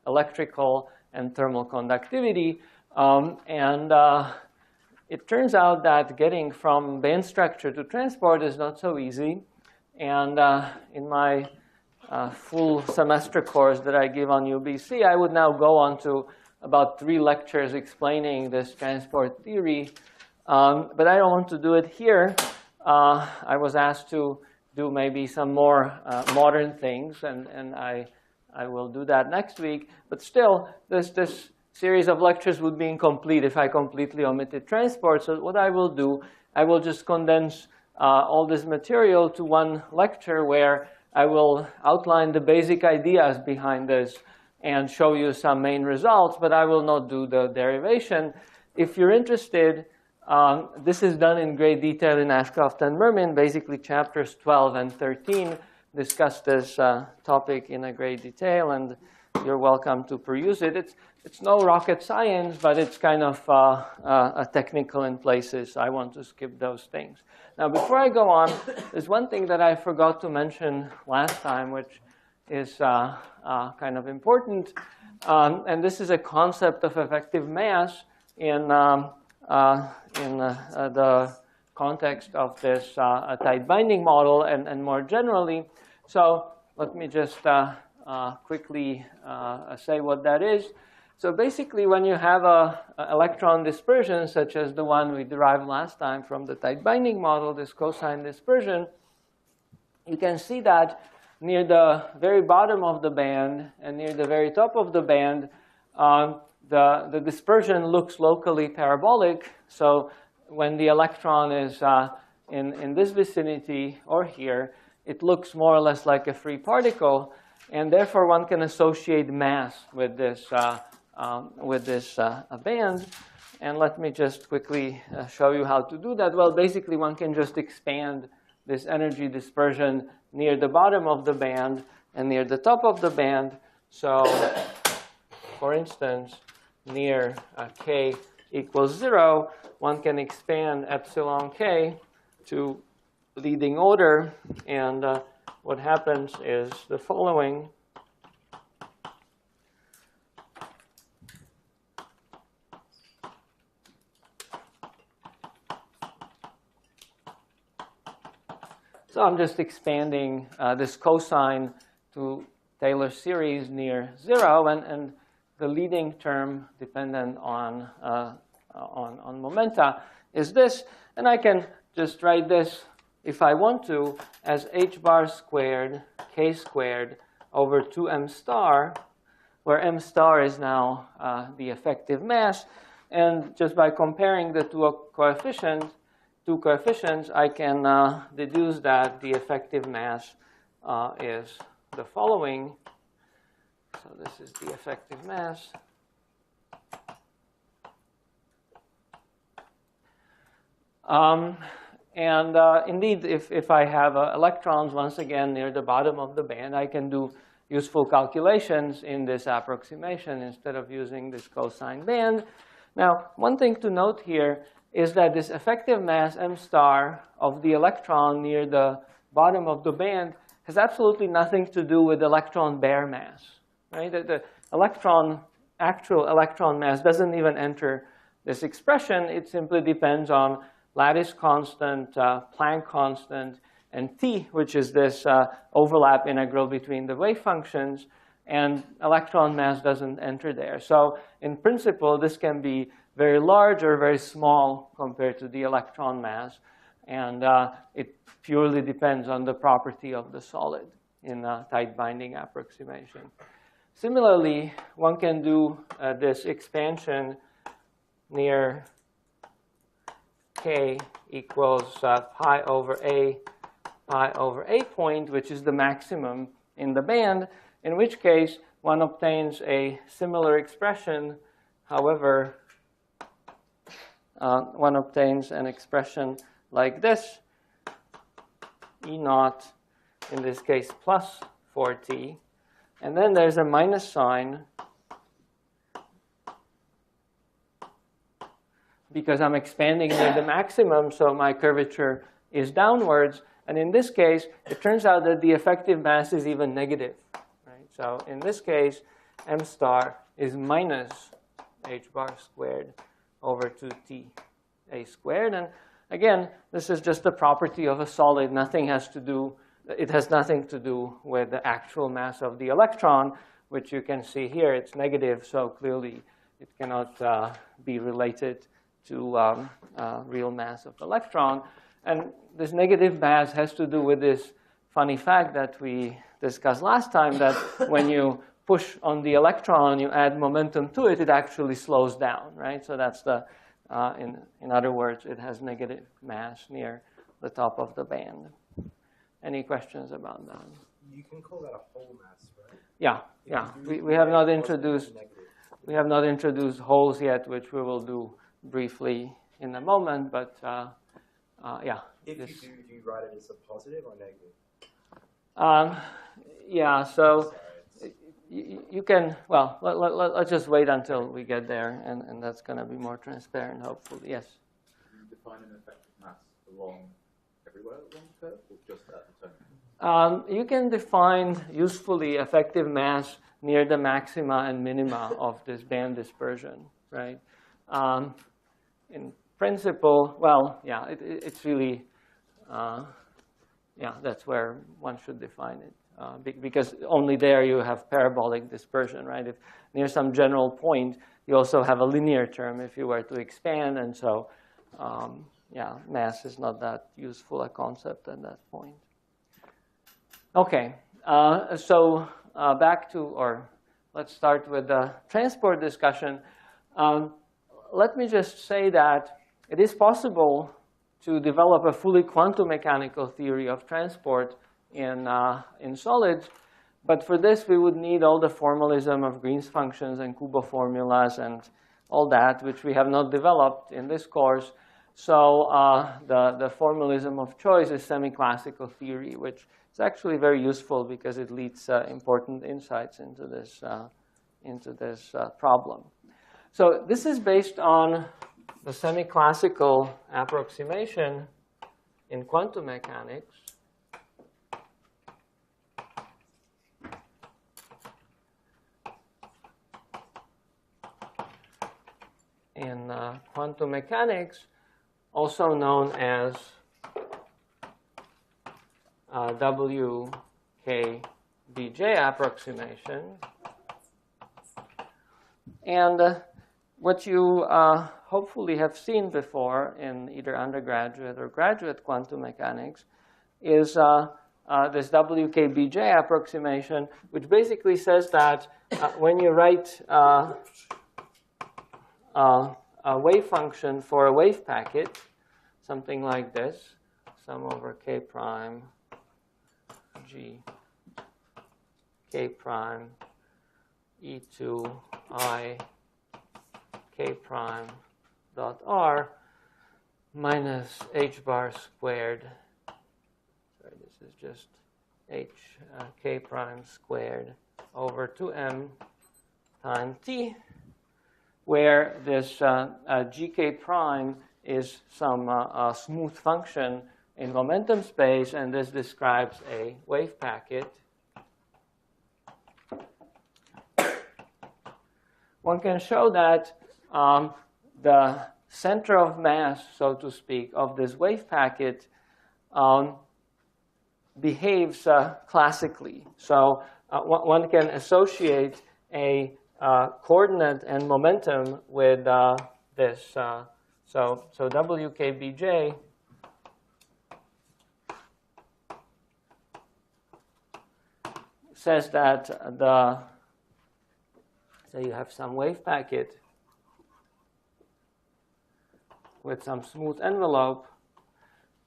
electrical and thermal conductivity. It turns out that getting from band structure to transport is not so easy. And in my full semester course that I give on UBC, I would now go on to about 3 lectures explaining this transport theory. But I don't want to do it here. I was asked to do maybe some more modern things, and I will do that next week. But still, this series of lectures would be incomplete if I completely omitted transport. So what I will do, I will just condense all this material to one lecture where I will outline the basic ideas behind this and show you some main results, but I will not do the derivation. If you're interested, this is done in great detail in Ashcroft and Mermin. Basically, chapters 12 and 13 discuss this topic in a great detail, and you're welcome to peruse it. It's no rocket science, but it's kind of technical in places. I want to skip those things. Now, before I go on, there's one thing that I forgot to mention last time, which is kind of important. And this is a concept of effective mass in the context of this tight binding model and more generally. So let me just quickly say what that is. So basically, when you have an electron dispersion, such as the one we derived last time from the tight binding model, this cosine dispersion, you can see that near the very bottom of the band and near the very top of the band, the dispersion looks locally parabolic. So when the electron is in this vicinity or here, it looks more or less like a free particle. And therefore, one can associate mass with this band. And let me just quickly show you how to do that. Well, basically, one can just expand this energy dispersion near the bottom of the band and near the top of the band. So, for instance, near k equals 0, one can expand epsilon k to leading order. And what happens is the following. So I'm just expanding this cosine to Taylor series near 0, and the leading term dependent on momenta is this. And I can just write this, if I want to, as h bar squared k squared over 2m star, where m star is now the effective mass. And just by comparing the two coefficients, I can deduce that the effective mass is the following. So this is the effective mass. Indeed, if I have electrons, once again, near the bottom of the band, I can do useful calculations in this approximation instead of using this cosine band. Now, one thing to note here is that this effective mass m star of the electron near the bottom of the band has absolutely nothing to do with electron bare mass. Right? The actual electron mass doesn't even enter this expression. It simply depends on lattice constant, Planck constant, and t, which is this overlap integral between the wave functions. And electron mass doesn't enter there. So in principle, this can be very large or very small compared to the electron mass. And it purely depends on the property of the solid in a tight binding approximation. Similarly, one can do this expansion near k equals pi over a point, which is the maximum in the band, in which case one obtains a similar expression. However, one obtains an expression like this, E naught, in this case, plus 4t. And then there's a minus sign because I'm expanding near the maximum, so my curvature is downwards. And in this case, it turns out that the effective mass is even negative. Right? So in this case, m star is minus h bar squared over 2t a squared. And again, this is just a property of a solid. It has nothing to do with the actual mass of the electron, which you can see here. It's negative, so clearly it cannot be related to real mass of the electron. And this negative mass has to do with this funny fact that we discussed last time, that when you push on the electron, you add momentum to it, it actually slows down, right? So that's in other words, it has negative mass near the top of the band. Any questions about that? You can call that a whole mass, right? Yeah, yeah. We have not introduced holes yet, which we will do briefly in a moment. But yeah. If you do you write it as a positive or negative? Yeah. So you can. Well, let's just wait until we get there, and that's going to be more transparent, hopefully. Yes. Can you define an effective mass along everywhere along the curve, or just at the terminal? You can define usefully effective mass near the maxima and minima of this band dispersion, right? In principle, well, yeah, it's really, yeah, that's where one should define it. Because only there you have parabolic dispersion, right? If near some general point, you also have a linear term if you were to expand, and so, yeah, mass is not that useful a concept at that point. Okay, so back to, or let's start with the transport discussion. Let me just say that it is possible to develop a fully quantum mechanical theory of transport in solids, but for this we would need all the formalism of Green's functions and Kubo formulas and all that, which we have not developed in this course. So the formalism of choice is semiclassical theory, which is actually very useful because it leads important insights into this problem. So this is based on the semiclassical approximation in quantum mechanics. In quantum mechanics, also known as WK-BJ approximation. And what you hopefully have seen before in either undergraduate or graduate quantum mechanics is this WK-BJ approximation, which basically says that when you write a wave function for a wave packet, something like this, sum over k prime g k prime e to I k prime dot r minus h bar squared. Sorry, this is just h k prime squared over 2m times t, where this gk prime is some smooth function in momentum space, and this describes a wave packet. One can show that the center of mass, so to speak, of this wave packet behaves classically. So one can associate a coordinate and momentum with this. So WK-BJ says that so you have some wave packet with some smooth envelope,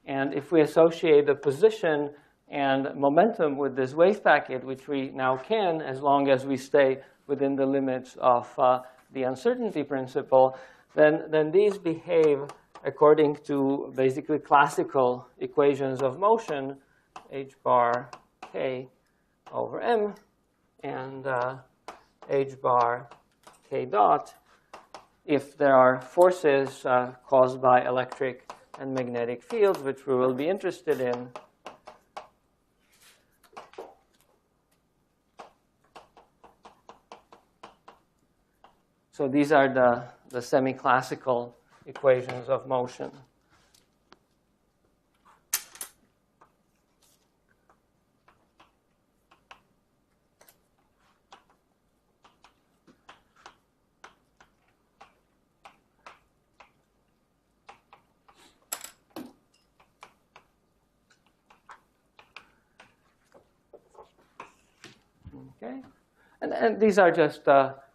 and if we associate the position and momentum with this wave packet, which we now can as long as we stay within the limits of the uncertainty principle, then these behave according to basically classical equations of motion, h bar k over m, and h bar k dot, if there are forces caused by electric and magnetic fields, which we will be interested in. So these are the semi-classical equations of motion. Okay, and these are just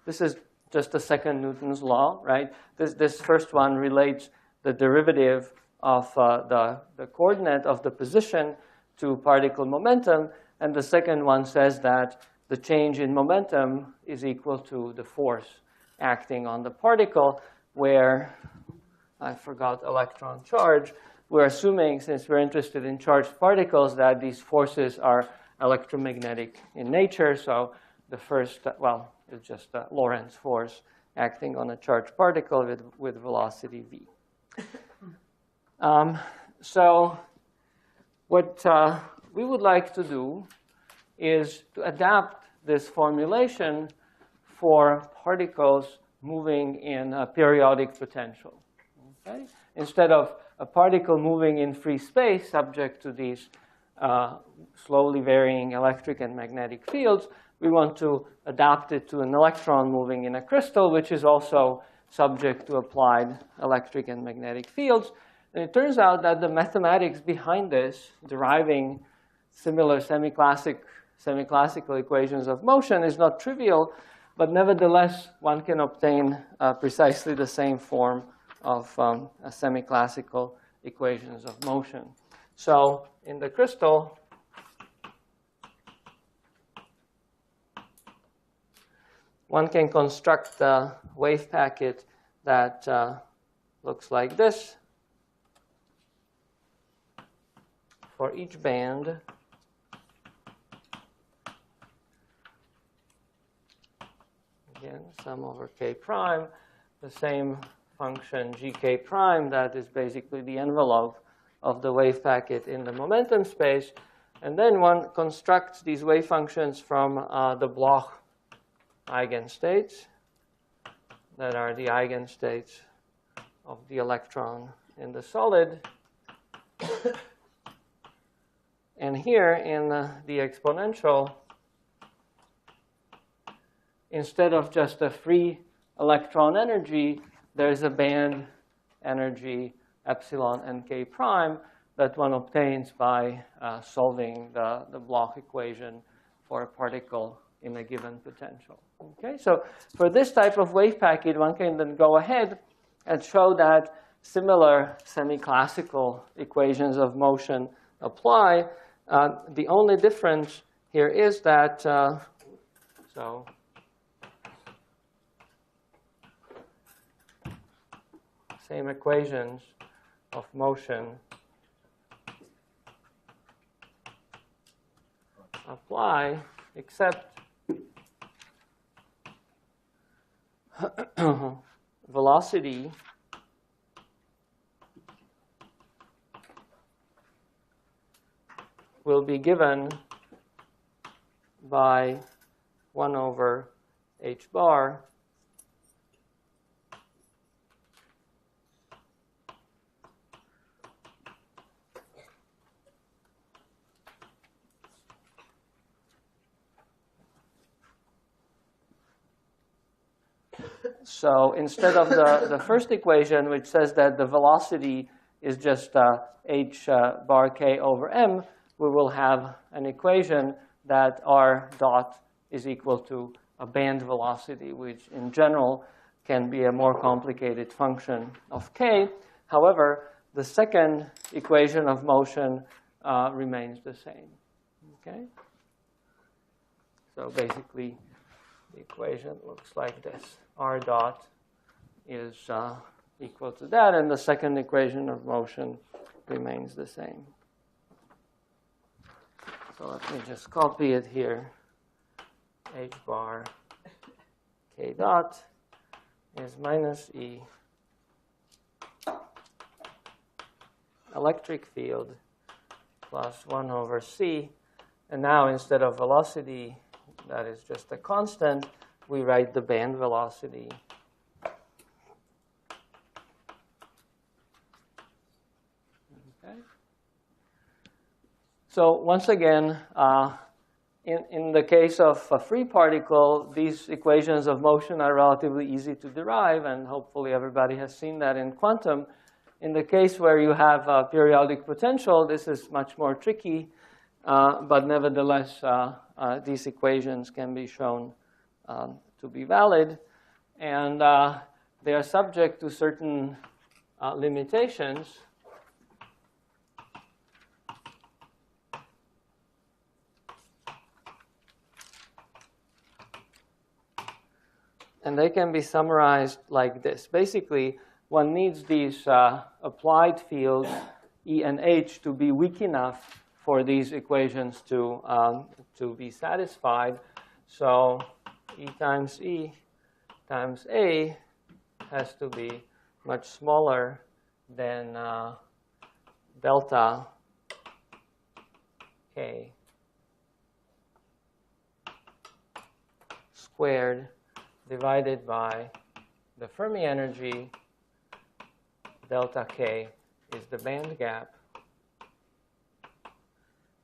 this is just the second Newton's law, right? This first one relates the derivative of the coordinate of the position to particle momentum, and the second one says that the change in momentum is equal to the force acting on the particle, where I forgot electron charge. We're assuming, since we're interested in charged particles, that these forces are electromagnetic in nature. So the first, well, it's just a Lorentz force acting on a charged particle with velocity v. So what we would like to do is to adapt this formulation for particles moving in a periodic potential. Okay? Instead of a particle moving in free space subject to these slowly varying electric and magnetic fields, we want to adapt it to an electron moving in a crystal, which is also subject to applied electric and magnetic fields. And it turns out that the mathematics behind this, deriving similar semi-classical equations of motion, is not trivial, but nevertheless, one can obtain precisely the same form of semi-classical equations of motion. So in the crystal, one can construct a wave packet that looks like this for each band. Again, sum over k prime, the same function gk prime that is basically the envelope of the wave packet in the momentum space. And then one constructs these wave functions from the Bloch eigenstates that are the eigenstates of the electron in the solid. And here in the exponential, instead of just a free electron energy, there's a band energy epsilon nk prime that one obtains by solving the Bloch equation for a particle in a given potential. Okay, so for this type of wave packet, one can then go ahead and show that similar semi-classical equations of motion apply. The only difference here is that, same equations of motion apply, except velocity will be given by 1 over h bar So instead of the first equation, which says that the velocity is just h bar k over m, we will have an equation that r dot is equal to a band velocity, which in general can be a more complicated function of k. However, the second equation of motion remains the same. Okay? So basically, the equation looks like this. R dot is equal to that, and the second equation of motion remains the same. So let me just copy it here. H bar k dot is minus E electric field plus 1 over C. And now instead of velocity, that is just a constant, we write the band velocity So once again, in the case of a free particle, these equations of motion are relatively easy to derive, and hopefully everybody has seen that in quantum. In the case where you have a periodic potential, this is much more tricky, but nevertheless, these equations can be shown to be valid. And they are subject to certain limitations. And they can be summarized like this. Basically, one needs these applied fields, E and H, to be weak enough for these equations to be satisfied. So E times A has to be much smaller than delta K squared divided by the Fermi energy. Delta K is the band gap.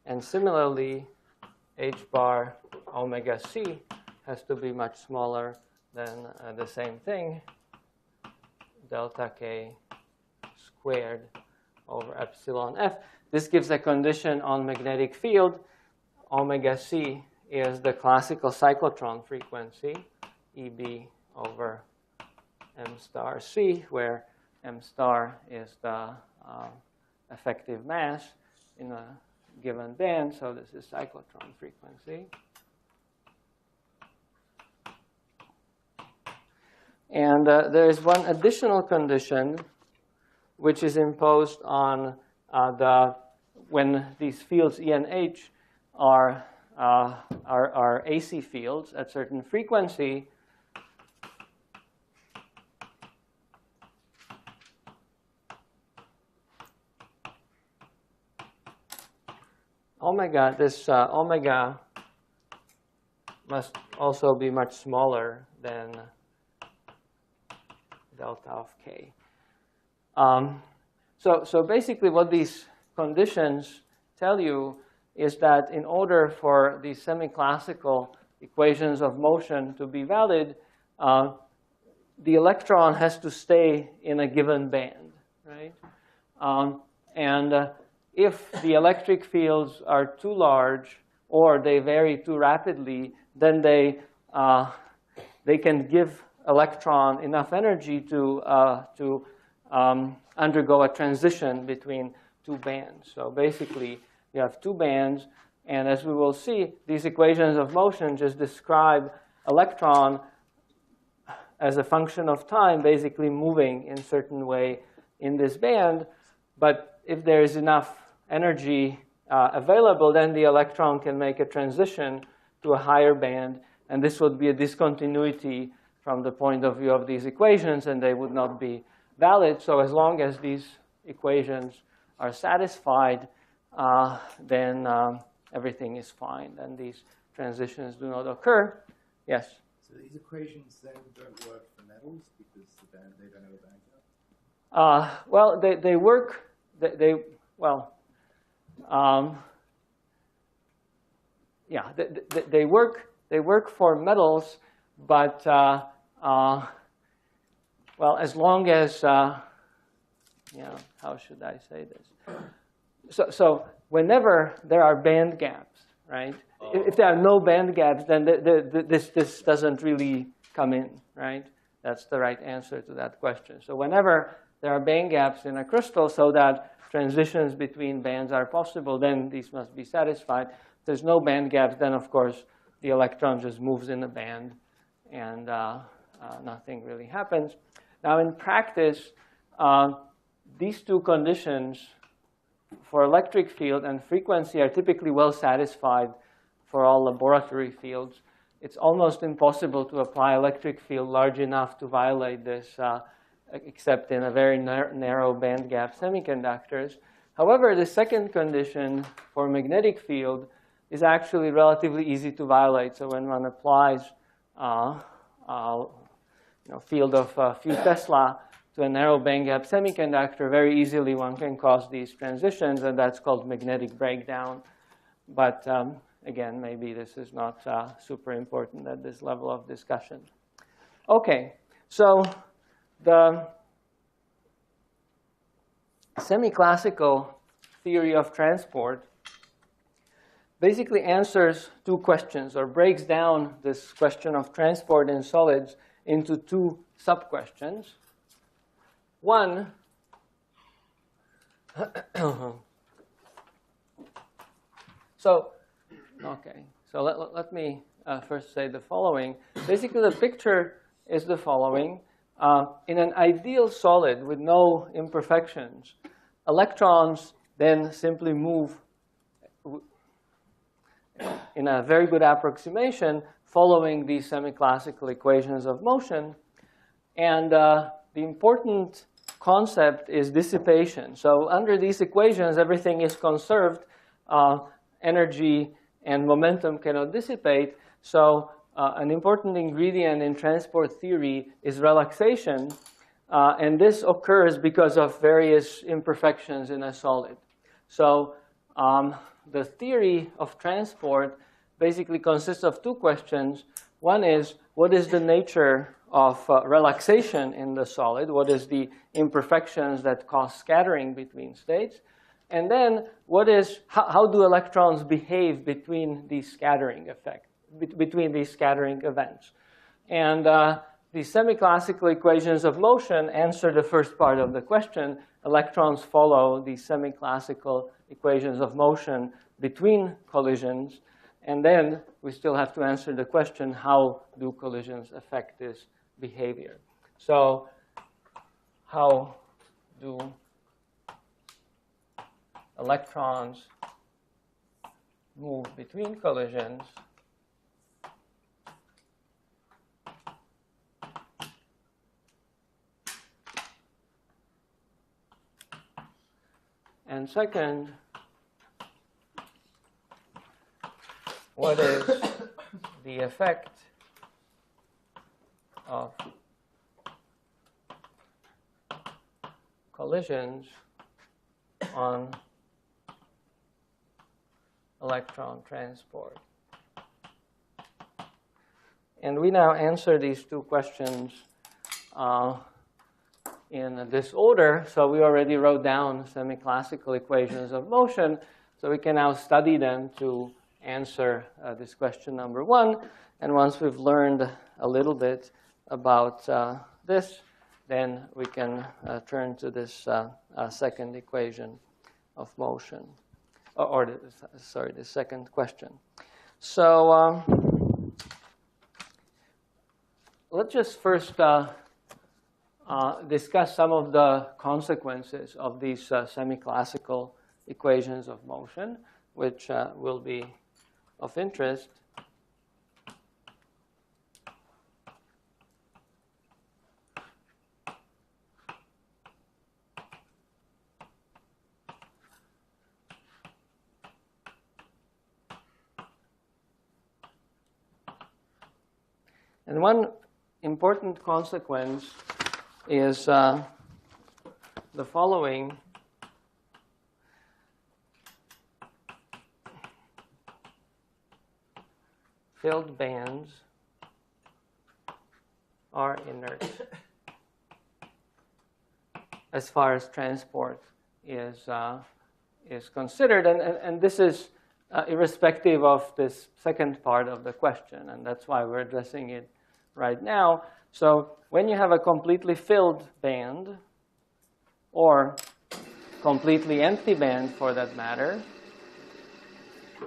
And similarly, H bar omega C has to be much smaller than the same thing, delta K squared over epsilon F. This gives a condition on magnetic field. Omega C is the classical cyclotron frequency, EB over M star C, where M star is the effective mass in a given band. So this is cyclotron frequency. And there is one additional condition which is imposed on when these fields E and H are AC fields at certain frequency. Omega must also be much smaller than delta of K. So basically what these conditions tell you is that in order for these semi-classical equations of motion to be valid, the electron has to stay in a given band, right? If the electric fields are too large or they vary too rapidly, then they can give electron enough energy to undergo a transition between two bands. So basically, you have two bands, and as we will see, these equations of motion just describe electron as a function of time, basically moving in a certain way in this band. But if there is enough energy available, then the electron can make a transition to a higher band, and this would be a discontinuity from the point of view of these equations, and they would not be valid. So as long as these equations are satisfied, then everything is fine, and these transitions do not occur. Yes? So these equations then don't work for metals because they don't have a band gap? Well, they work. They work for metals, but well, as long as how should I say this? So whenever there are band gaps, right? If there are no band gaps, then this doesn't really come in, right? That's the right answer to that question. So whenever there are band gaps in a crystal so that transitions between bands are possible, then these must be satisfied. If there's no band gaps, then of course the electron just moves in the band and nothing really happens. Now in practice, these two conditions for electric field and frequency are typically well satisfied for all laboratory fields. It's almost impossible to apply electric field large enough to violate this, except in a very narrow band gap semiconductors. However, the second condition for magnetic field is actually relatively easy to violate. So when one applies field of a few Tesla to a narrow bandgap semiconductor, very easily one can cause these transitions, and that's called magnetic breakdown. But again, maybe this is not super important at this level of discussion. OK, so the semiclassical theory of transport basically answers two questions, or breaks down this question of transport in solids into two sub-questions. One, so let me first say the following. Basically, the picture is the following. In an ideal solid with no imperfections, electrons then simply move in a very good approximation following these semiclassical equations of motion. And the important concept is dissipation. So under these equations, everything is conserved. Energy and momentum cannot dissipate. So an important ingredient in transport theory is relaxation. And this occurs because of various imperfections in a solid. So the theory of transport basically consists of two questions. One is, what is the nature of relaxation in the solid? What is the imperfections that cause scattering between states? And then, how do electrons behave between these scattering events? And the semiclassical equations of motion answer the first part of the question. Electrons follow the semiclassical equations of motion between collisions. And then we still have to answer the question, how do collisions affect this behavior? So how do electrons move between collisions? And second, what is the effect of collisions on electron transport? And we now answer these two questions in this order. So we already wrote down semiclassical equations of motion. So we can now study them to answer this question number one. And once we've learned a little bit about this, then we can turn to this second equation of motion, the second question. So let's just first discuss some of the consequences of these semiclassical equations of motion, which will be of interest. And one important consequence is the following. Filled bands are inert as far as transport is considered. And this is irrespective of this second part of the question. And that's why we're addressing it right now. So when you have a completely filled band, or completely empty band for that matter,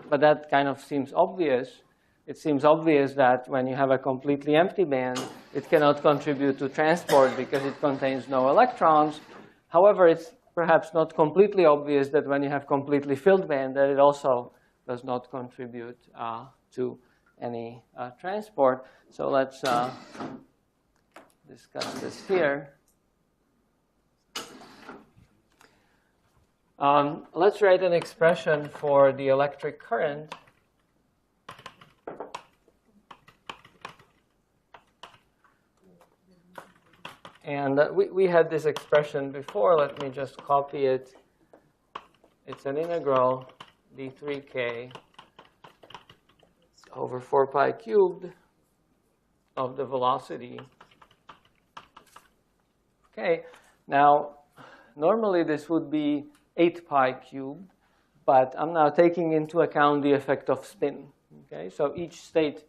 but that kind of seems obvious. It seems obvious that when you have a completely empty band, it cannot contribute to transport because it contains no electrons. However, it's perhaps not completely obvious that when you have completely filled band, that it also does not contribute to any transport. So let's discuss this here. Let's write an expression for the electric current. And we had this expression before. Let me just copy it. It's an integral d3k over 4 pi cubed of the velocity. Okay, now normally this would be 8 pi cubed, but I'm now taking into account the effect of spin. Okay, so each state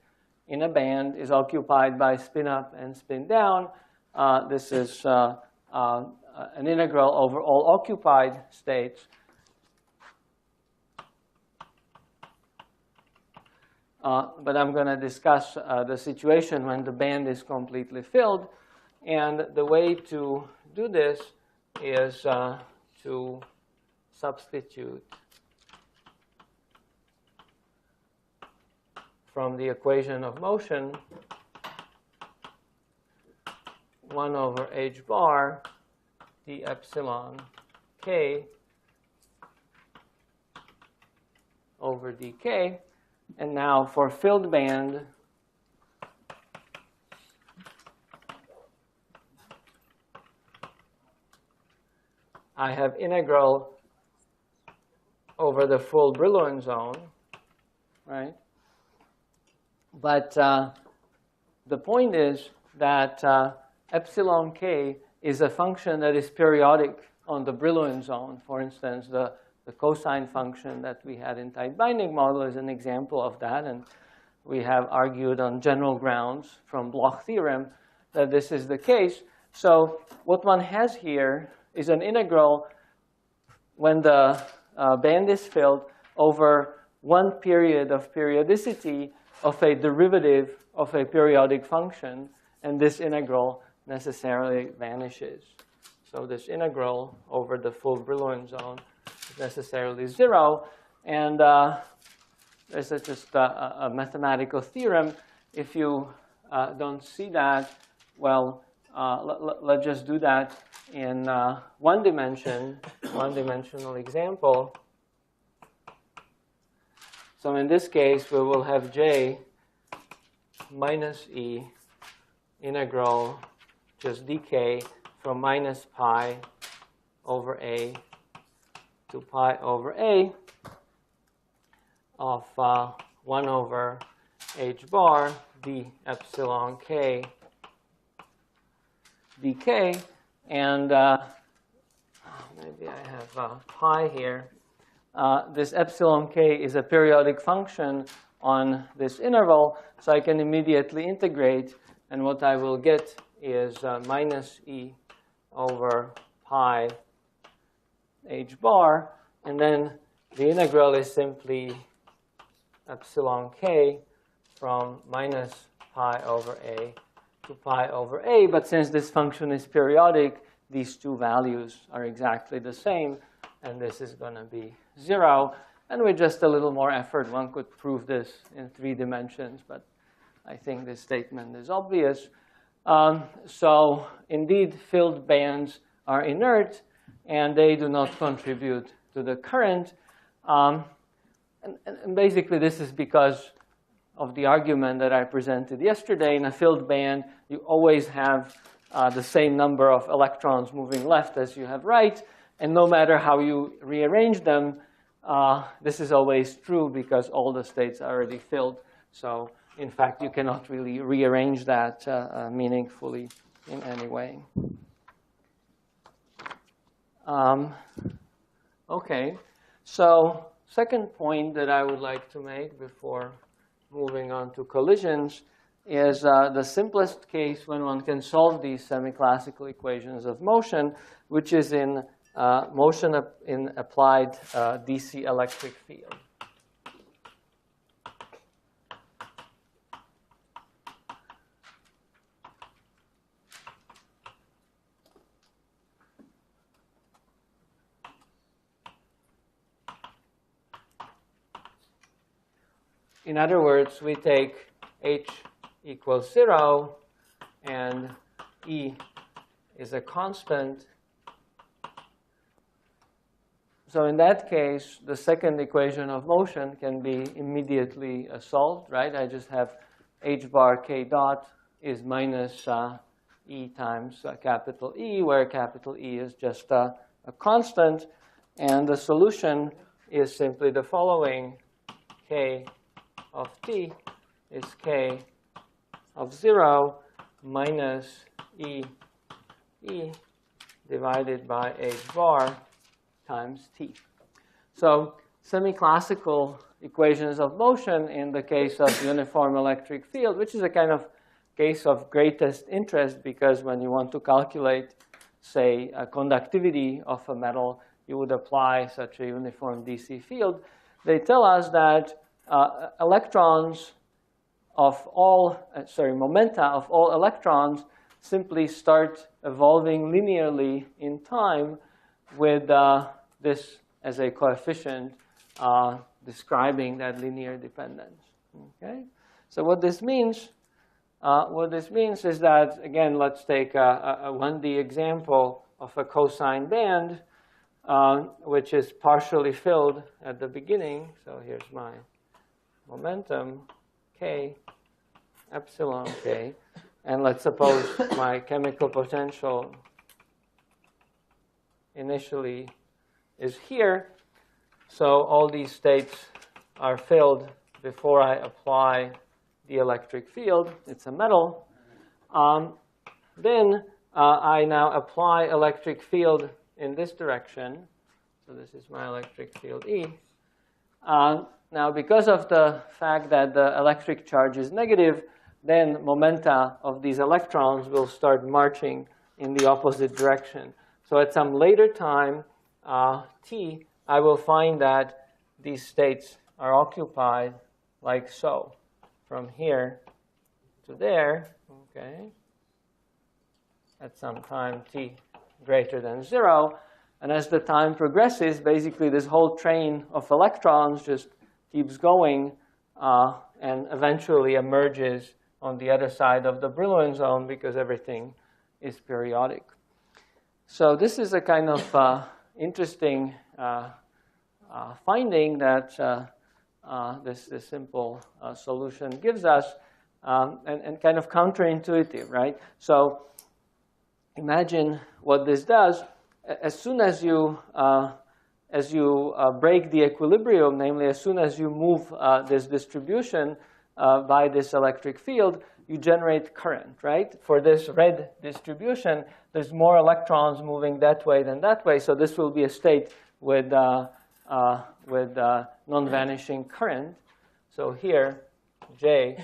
in a band is occupied by spin up and spin down. This is an integral over all occupied states. But I'm going to discuss the situation when the band is completely filled. And the way to do this is to substitute from the equation of motion 1 over h bar d epsilon k over dk. And now for filled band, I have integral over the full Brillouin zone, right? But the point is that epsilon k is a function that is periodic on the Brillouin zone. For instance, the cosine function that we had in tight binding model is an example of that. And we have argued on general grounds from Bloch theorem that this is the case. So what one has here is an integral when the band is filled over one period of periodicity of a derivative of a periodic function. And this integral necessarily vanishes. So this integral over the full Brillouin zone is necessarily 0. And there's just a mathematical theorem. If you don't see that, well, let's just do that in one-dimensional example. So in this case, we will have j minus e integral just dk from minus pi over a to pi over a of 1 over h bar d epsilon k dk. And maybe I have pi here. This epsilon k is a periodic function on this interval, so I can immediately integrate. And what I will get is minus e over pi h bar. And then the integral is simply epsilon k from minus pi over a to pi over a. But since this function is periodic, these two values are exactly the same. And this is going to be 0. And with just a little more effort, one could prove this in 3 dimensions. But I think this statement is obvious. So indeed, filled bands are inert, and they do not contribute to the current. And basically, this is because of the argument that I presented yesterday. In a filled band, you always have the same number of electrons moving left as you have right. And no matter how you rearrange them, this is always true because all the states are already filled. So in fact, you cannot really rearrange that meaningfully in any way. OK, so second point that I would like to make before moving on to collisions is the simplest case when one can solve these semiclassical equations of motion, which is in motion in applied DC electric field. In other words, we take h equals 0, and E is a constant. So in that case, the second equation of motion can be immediately solved, right? I just have h bar k dot is minus E times capital E, where capital E is just a constant. And the solution is simply the following. K of t is k of 0 minus E divided by h bar times t. So semi-classical equations of motion in the case of uniform electric field, which is a kind of case of greatest interest because when you want to calculate, say, a conductivity of a metal, you would apply such a uniform DC field. They tell us that momenta of all electrons simply start evolving linearly in time with this as a coefficient describing that linear dependence. Okay? So what this means is that, again, let's take a 1D example of a cosine band, which is partially filled at the beginning. So here's my momentum, k, epsilon k. And let's suppose my chemical potential initially is here. So all these states are filled before I apply the electric field. It's a metal. Then I now apply electric field in this direction. So this is my electric field E. Now, because of the fact that the electric charge is negative, then momenta of these electrons will start marching in the opposite direction. So at some later time, t, I will find that these states are occupied like so, from here to there, okay, at some time t greater than 0. And as the time progresses, basically this whole train of electrons just keeps going and eventually emerges on the other side of the Brillouin zone because everything is periodic. So this is a kind of interesting finding that this simple solution gives us, and kind of counterintuitive, right? So imagine what this does. As soon as you break the equilibrium, namely as soon as you move this distribution by this electric field, you generate current, right? For this red distribution, there's more electrons moving that way than that way. So this will be a state with non-vanishing current. So here, J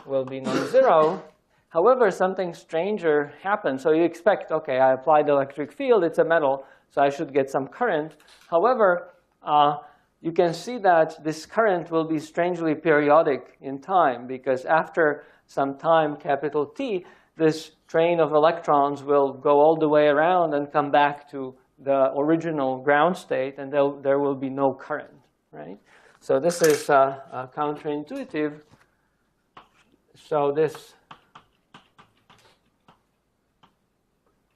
will be non-zero. However, something stranger happens. So you expect, OK, I applied the electric field. It's a metal, so I should get some current. However, you can see that this current will be strangely periodic in time, because after some time, capital T, this train of electrons will go all the way around and come back to the original ground state, and there will be no current, right? So this is counterintuitive. So this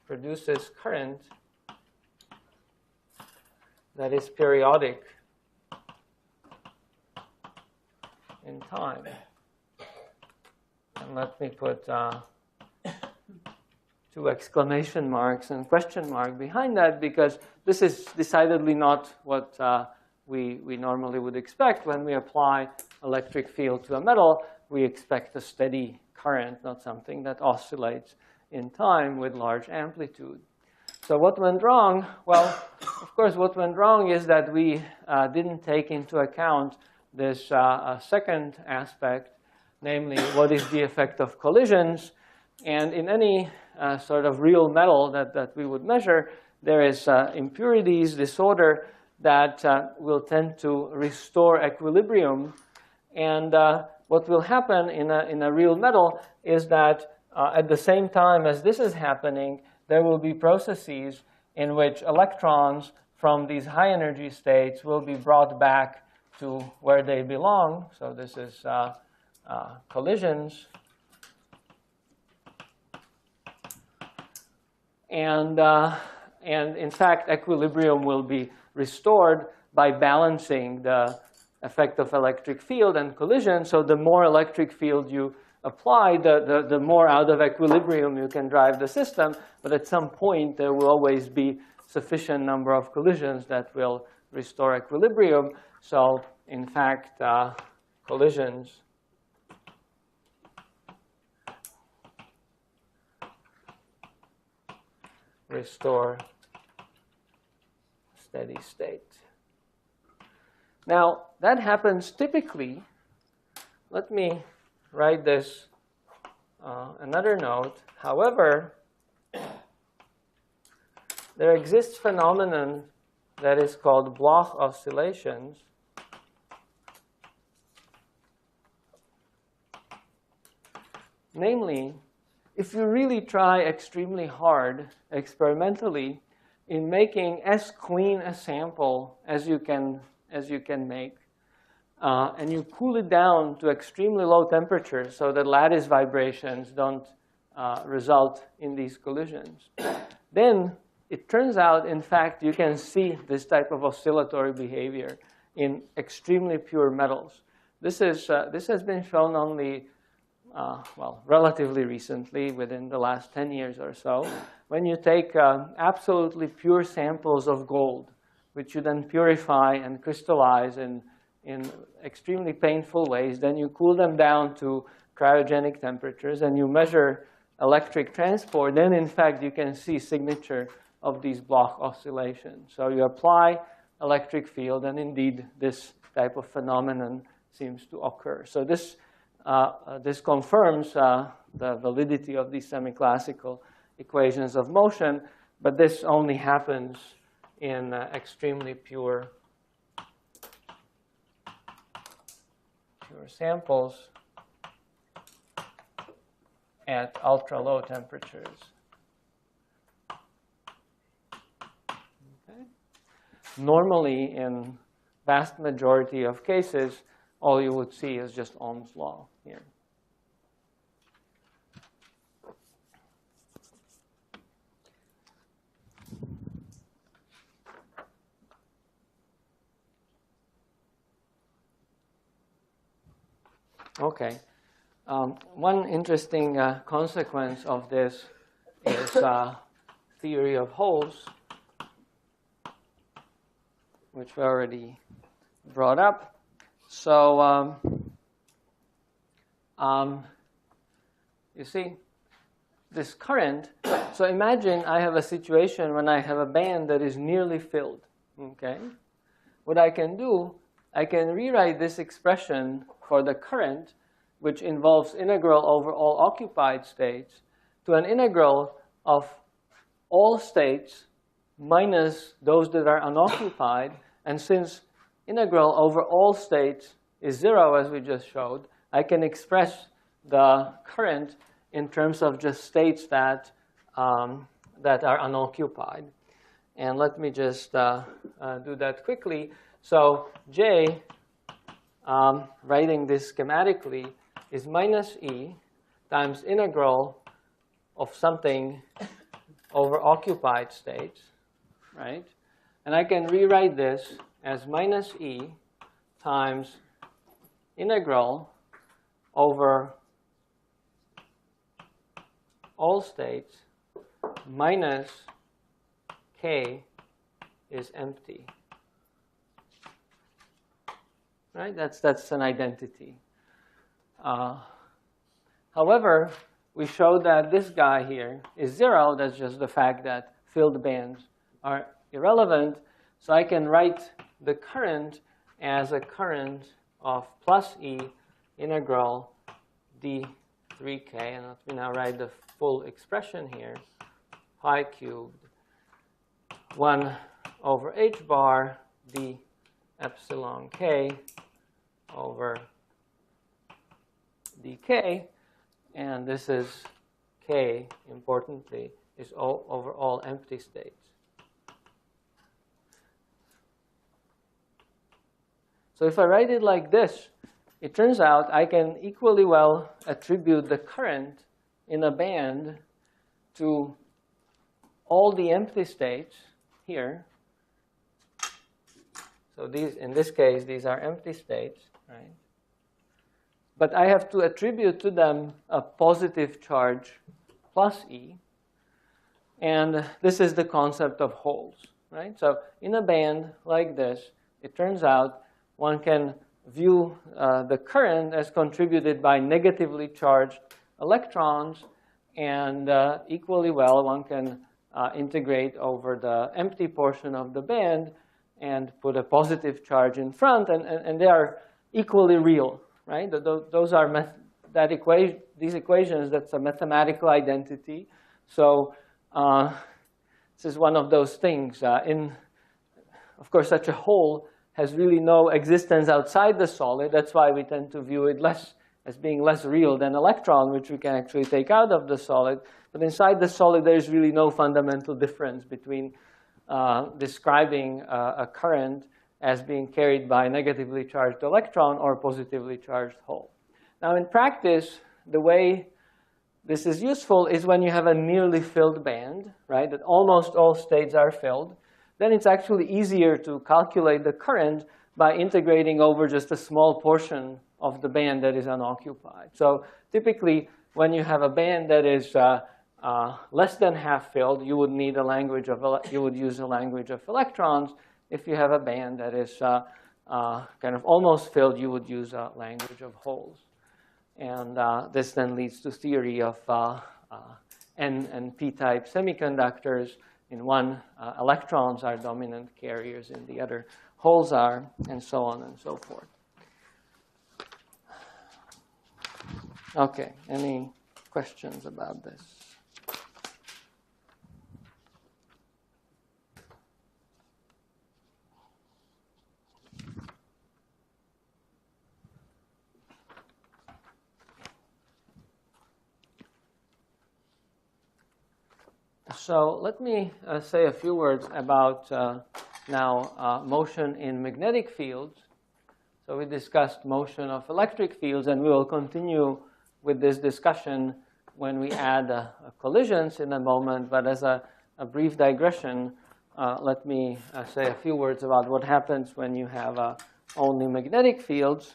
produces current that is periodic in time. And let me put 2 exclamation marks and question mark behind that, because this is decidedly not what we normally would expect. When we apply electric field to a metal, we expect a steady current, not something that oscillates in time with large amplitude. So what went wrong? Well, of course, what went wrong is that we didn't take into account this second aspect, namely, what is the effect of collisions? And in any sort of real metal that we would measure, there is impurities, disorder that will tend to restore equilibrium. And what will happen in a real metal is that at the same time as this is happening, there will be processes in which electrons from these high energy states will be brought back to where they belong. So this is collisions. And in fact, equilibrium will be restored by balancing the effect of electric field and collision. So the more electric field you apply, the more out of equilibrium you can drive the system. But at some point, there will always be sufficient number of collisions that will restore equilibrium. So in fact, collisions restore steady state. Now, that happens typically. Let me write this another note. However, there exists phenomenon that is called Bloch oscillations. Namely, if you really try extremely hard experimentally in making as clean a sample as you can make, and you cool it down to extremely low temperatures so that lattice vibrations don't result in these collisions, then it turns out, in fact, you can see this type of oscillatory behavior in extremely pure metals. This has been shown only well, relatively recently, within the last 10 years or so, when you take absolutely pure samples of gold, which you then purify and crystallize in extremely painful ways. Then you cool them down to cryogenic temperatures, and you measure electric transport. Then, in fact, you can see signature of these Bloch oscillations. So you apply electric field, and indeed, this type of phenomenon seems to occur. So this confirms the validity of these semi-classical equations of motion, but this only happens in extremely pure samples at ultra-low temperatures. Okay. Normally, in vast majority of cases, all you would see is just Ohm's law here. Okay. One interesting consequence of this is theory of holes, which we already brought up. So you see, this current, so imagine I have a situation when I have a band that is nearly filled. Okay? What I can do, I can rewrite this expression for the current, which involves integral over all occupied states, to an integral of all states minus those that are unoccupied. And since integral over all states is 0, as we just showed, I can express the current in terms of just states that are unoccupied. And let me just do that quickly. So J, writing this schematically, is minus E times integral of something over occupied states, right? And I can rewrite this as minus E times integral over all states minus K is empty. Right? That's an identity. However, we showed that this guy here is 0. That's just the fact that filled bands are irrelevant. So I can write the current as a current of plus E integral d3k. And let me now write the full expression here. Pi cubed 1 over h bar d epsilon k over dk. And this is k, importantly, is over all empty states. So if I write it like this, it turns out I can equally well attribute the current in a band to all the empty states here. So these, in this case, these are empty states, right? But I have to attribute to them a positive charge plus E. And this is the concept of holes, right? So in a band like this, it turns out one can view the current as contributed by negatively charged electrons. And equally well, one can integrate over the empty portion of the band and put a positive charge in front, and they are equally real, right? Those are these equations, that's a mathematical identity. So this is one of those things. Of course, such a hole has really no existence outside the solid. That's why we tend to view it as being less real than electron, which we can actually take out of the solid. But inside the solid, there's really no fundamental difference between describing a current as being carried by a negatively charged electron or positively charged hole. Now, in practice, the way this is useful is when you have a nearly filled band, right, that almost all states are filled. Then it's actually easier to calculate the current by integrating over just a small portion of the band that is unoccupied. So typically, when you have a band that is less than half filled, you would need you would use a language of electrons. If you have a band that is kind of almost filled, you would use a language of holes. And this then leads to theory of N and P-type semiconductors. In one, electrons are dominant carriers, in the other, holes are, and so on and so forth. OK, any questions about this? So let me say a few words about now motion in magnetic fields. So we discussed motion of electric fields, and we will continue with this discussion when we add collisions in a moment. But as a brief digression, let me say a few words about what happens when you have only magnetic fields,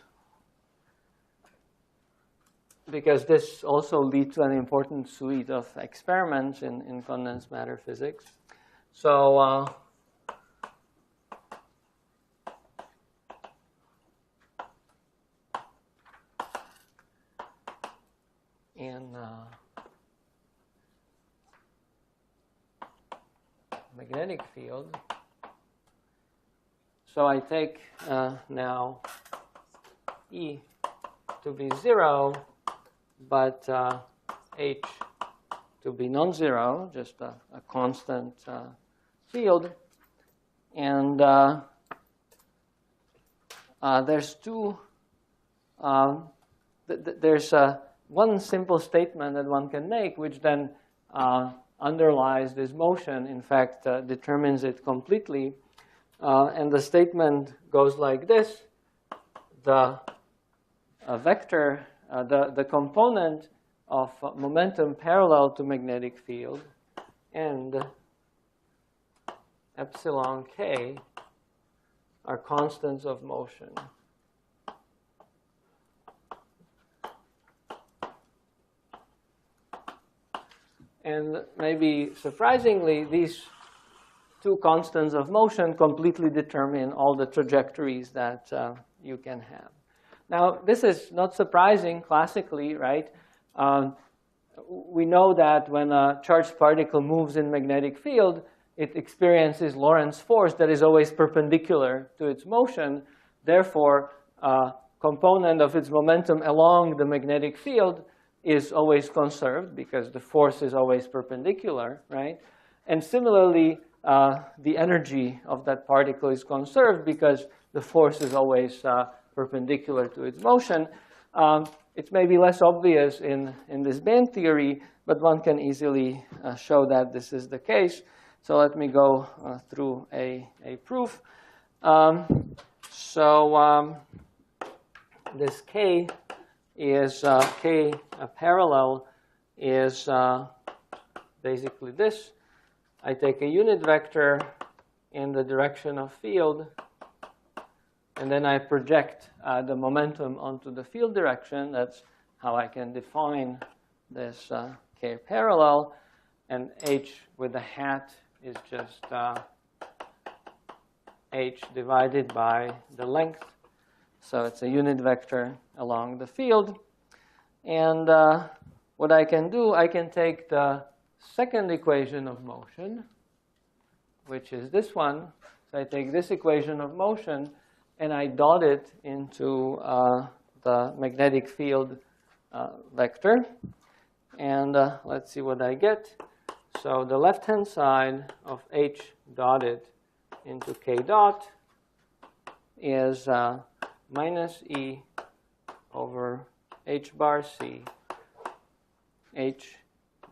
because this also leads to an important suite of experiments in condensed matter physics. So in magnetic field, so I take now E to be 0, but H to be non-zero, just a constant field. And there's one simple statement that one can make, which then underlies this motion, in fact, determines it completely. And the statement goes like this. The vector, the component of momentum parallel to magnetic field and epsilon k are constants of motion. And maybe surprisingly, these two constants of motion completely determine all the trajectories that you can have. Now, this is not surprising classically, right? We know that when a charged particle moves in magnetic field, it experiences Lorentz force that is always perpendicular to its motion. Therefore, a component of its momentum along the magnetic field is always conserved because the force is always perpendicular, right? And similarly, the energy of that particle is conserved because the force is always perpendicular to its motion. It may be less obvious in this band theory, but one can easily show that this is the case. So let me go through a proof. This K is K parallel is basically this. I take a unit vector in the direction of field, and then I project the momentum onto the field direction. That's how I can define this K parallel. And H with a hat is just H divided by the length. So it's a unit vector along the field. And what I can do, I can take the second equation of motion, which is this one. So I take this equation of motion and I dot it into the magnetic field vector. And let's see what I get. So the left-hand side of H dotted into K dot is minus E over H bar C, H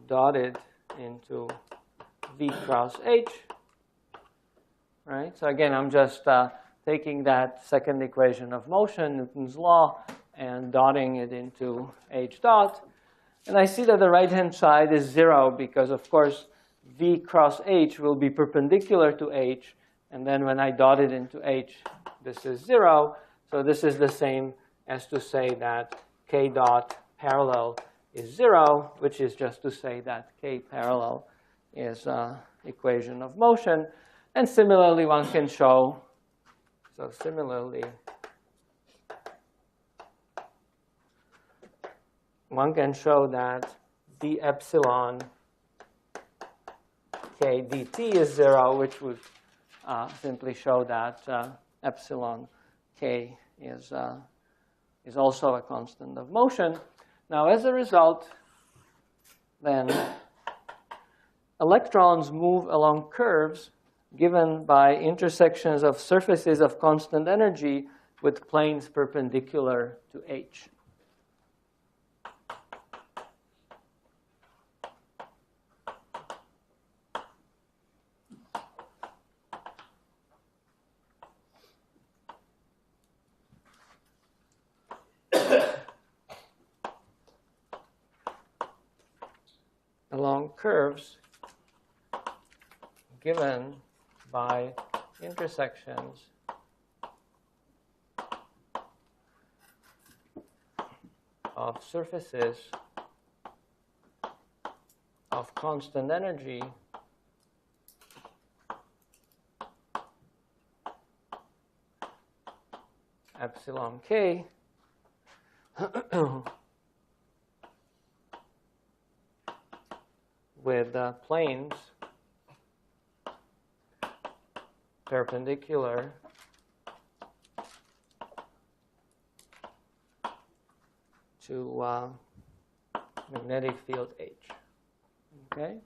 dotted into V cross H, right? So again, I'm just taking that second equation of motion, Newton's law, and dotting it into H dot. And I see that the right-hand side is 0 because, of course, V cross H will be perpendicular to H. And then when I dot it into H, this is 0. So this is the same as to say that K dot parallel is 0, which is just to say that K parallel is equation of motion. And similarly, one can show, so similarly, one can show that d epsilon K dt is 0, which would simply show that epsilon K is also a constant of motion. Now, as a result, then electrons move along curves given by intersections of surfaces of constant energy with planes perpendicular to H. Along curves given by intersections of surfaces of constant energy epsilon K with planes perpendicular to magnetic field H. Okay.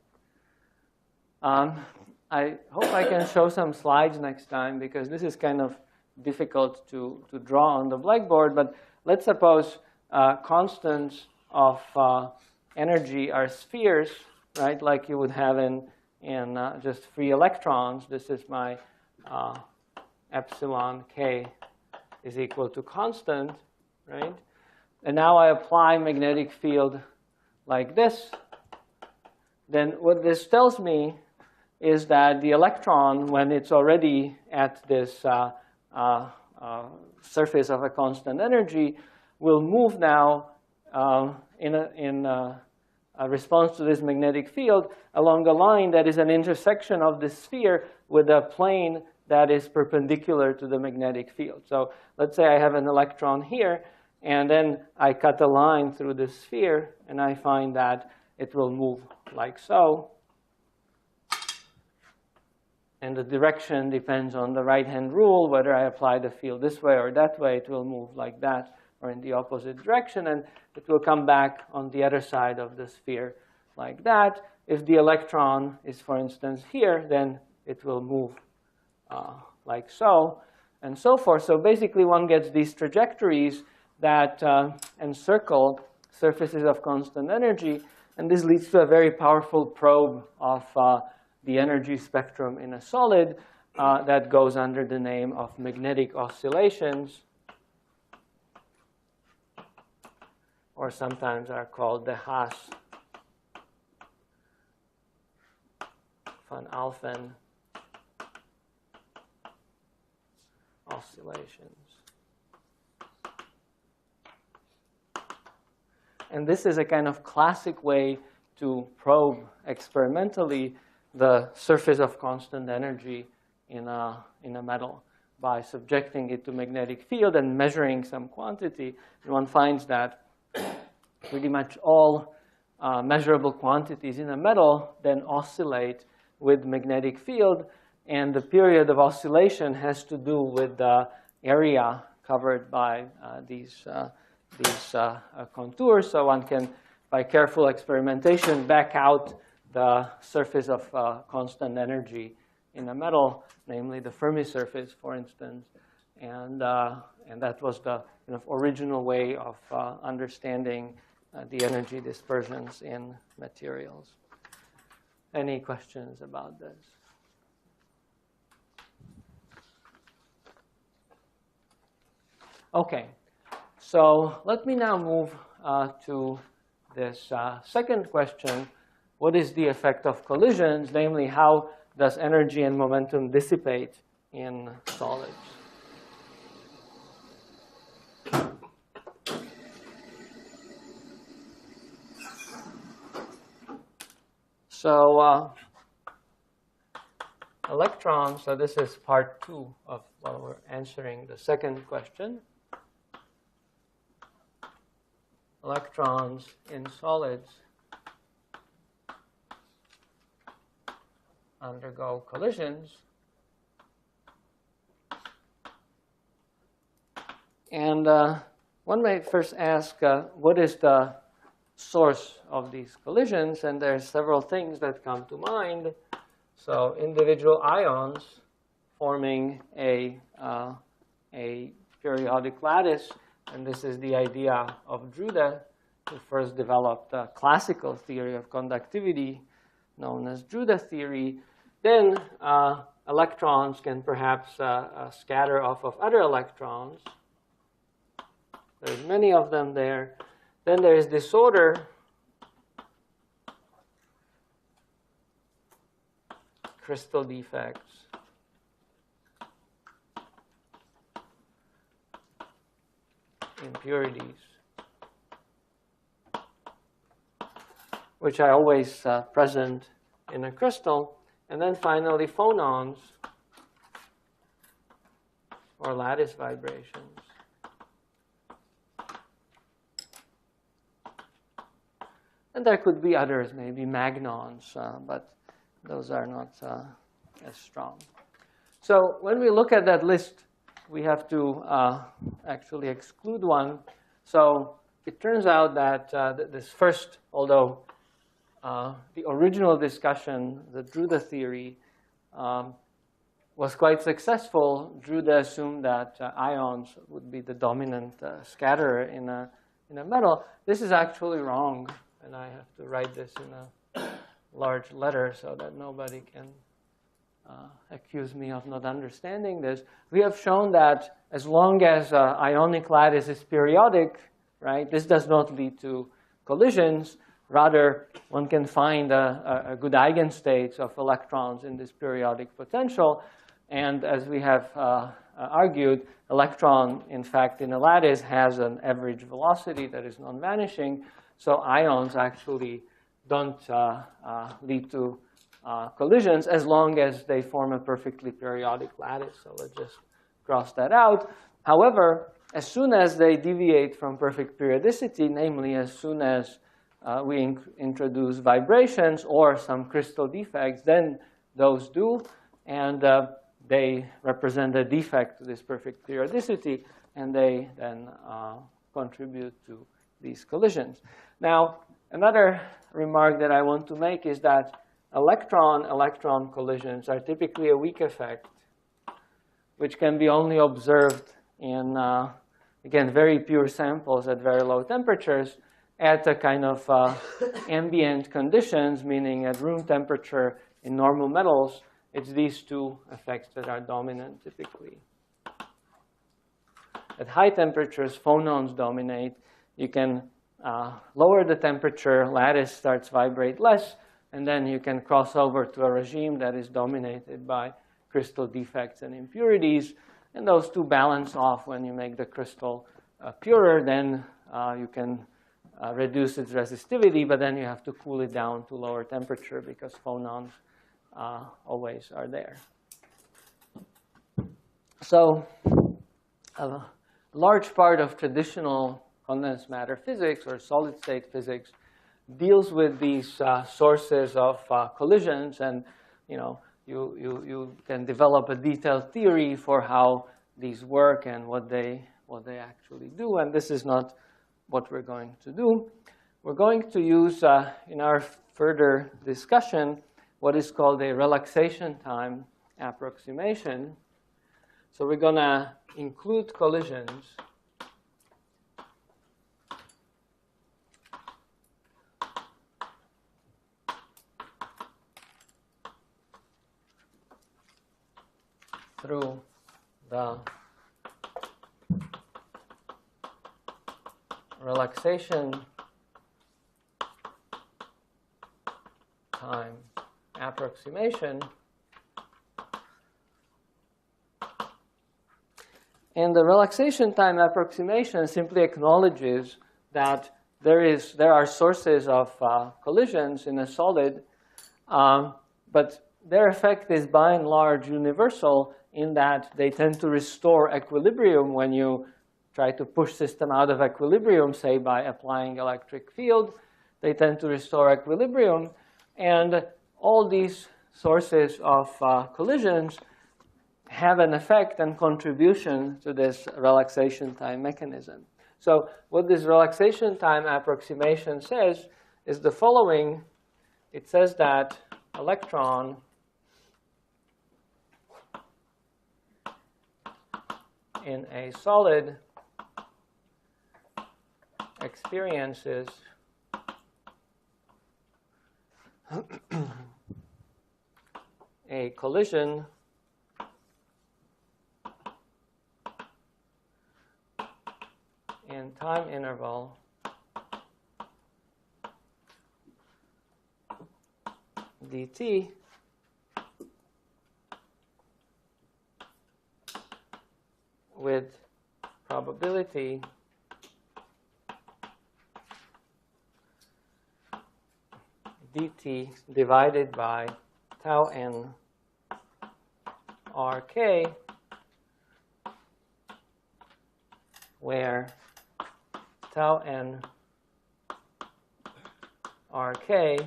I hope I can show some slides next time because this is kind of difficult to draw on the blackboard. But let's suppose constants of energy are spheres, right? Like you would have in just free electrons. This is my epsilon K is equal to constant, right? And now I apply magnetic field like this. Then what this tells me is that the electron, when it's already at this surface of a constant energy, will move now in a response to this magnetic field along a line that is an intersection of the sphere with a plane that is perpendicular to the magnetic field. So let's say I have an electron here, and then I cut a line through the sphere, and I find that it will move like so. And the direction depends on the right-hand rule. Whether I apply the field this way or that way, it will move like that or in the opposite direction. And it will come back on the other side of the sphere like that. If the electron is, for instance, here, then it will move like so, and so forth. So basically, one gets these trajectories that encircle surfaces of constant energy. And this leads to a very powerful probe of the energy spectrum in a solid that goes under the name of magnetic oscillations, or sometimes are called the Haas van Alphen oscillations. And this is a kind of classic way to probe experimentally the surface of constant energy in a metal by subjecting it to magnetic field and measuring some quantity. And one finds that pretty much all measurable quantities in a metal then oscillate with magnetic field, and the period of oscillation has to do with the area covered by these contours. So one can, by careful experimentation, back out the surface of constant energy in a metal, namely the Fermi surface, for instance. And that was the kind of original way of understanding the energy dispersions in materials. Any questions about this? Okay, so let me now move to this second question. What is the effect of collisions? Namely, how does energy and momentum dissipate in solids? So electrons, so this is part 2 of while we're answering the second question. Electrons in solids undergo collisions. And one may first ask, what is the source of these collisions? And there's several things that come to mind. So individual ions forming a periodic lattice, and this is the idea of Drude, who first developed the classical theory of conductivity known as Drude theory. Then electrons can perhaps scatter off of other electrons. There's many of them there. Then there is disorder. Crystal defects. Impurities, which are always present in a crystal. And then finally, phonons, or lattice vibrations. And there could be others, maybe magnons, but those are not as strong. So when we look at that list, we have to actually exclude one. So it turns out that this first, although the original discussion, the Drude theory, was quite successful. Drude assumed that ions would be the dominant scatterer in a metal. This is actually wrong, and I have to write this in a large letter so that nobody can accuse me of not understanding this. We have shown that as long as ionic lattice is periodic, right, this does not lead to collisions. Rather, one can find a good eigenstates of electrons in this periodic potential. And as we have argued, electron, in fact, in a lattice has an average velocity that is non-vanishing. So ions actually don't lead to collisions as long as they form a perfectly periodic lattice. So let's just cross that out. However, as soon as they deviate from perfect periodicity, namely as soon as we introduce vibrations or some crystal defects, then those do, and they represent a defect to this perfect periodicity, and they then contribute to these collisions. Now, another remark that I want to make is that electron-electron collisions are typically a weak effect, which can be only observed in, again, very pure samples at very low temperatures at a kind of ambient conditions, meaning at room temperature in normal metals. It's these two effects that are dominant typically. At high temperatures, phonons dominate. You can lower the temperature, lattice starts vibrate less, and then you can cross over to a regime that is dominated by crystal defects and impurities. And those two balance off. When you make the crystal purer, then you can reduce its resistivity, but then you have to cool it down to lower temperature because phonons always are there. So a large part of traditional condensed matter physics or solid state physics deals with these sources of collisions, and you can develop a detailed theory for how these work and what they actually do. And this is not what we're going to do. We're going to use, in our further discussion, what is called a relaxation time approximation. So we're going to include collisions through the relaxation time approximation. And the relaxation time approximation simply acknowledges that there are sources of collisions in a solid, but their effect is by and large universal in that they tend to restore equilibrium when you try to push system out of equilibrium, say by applying electric field. They tend to restore equilibrium. And all these sources of collisions have an effect and contribution to this relaxation time mechanism. So what this relaxation time approximation says is the following. It says that electron in a solid experiences a collision in time interval dt with probability dt divided by tau n rk, where tau n rk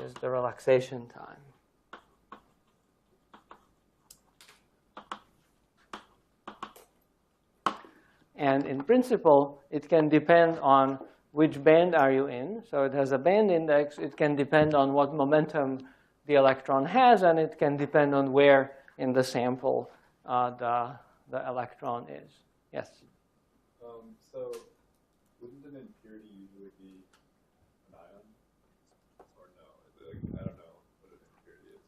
is the relaxation time. And in principle, it can depend on which band are you in. So it has a band index. It can depend on what momentum the electron has, and it can depend on where in the sample the electron is. Yes? So wouldn't an impurity usually be an ion? Or no? I don't know what an impurity is.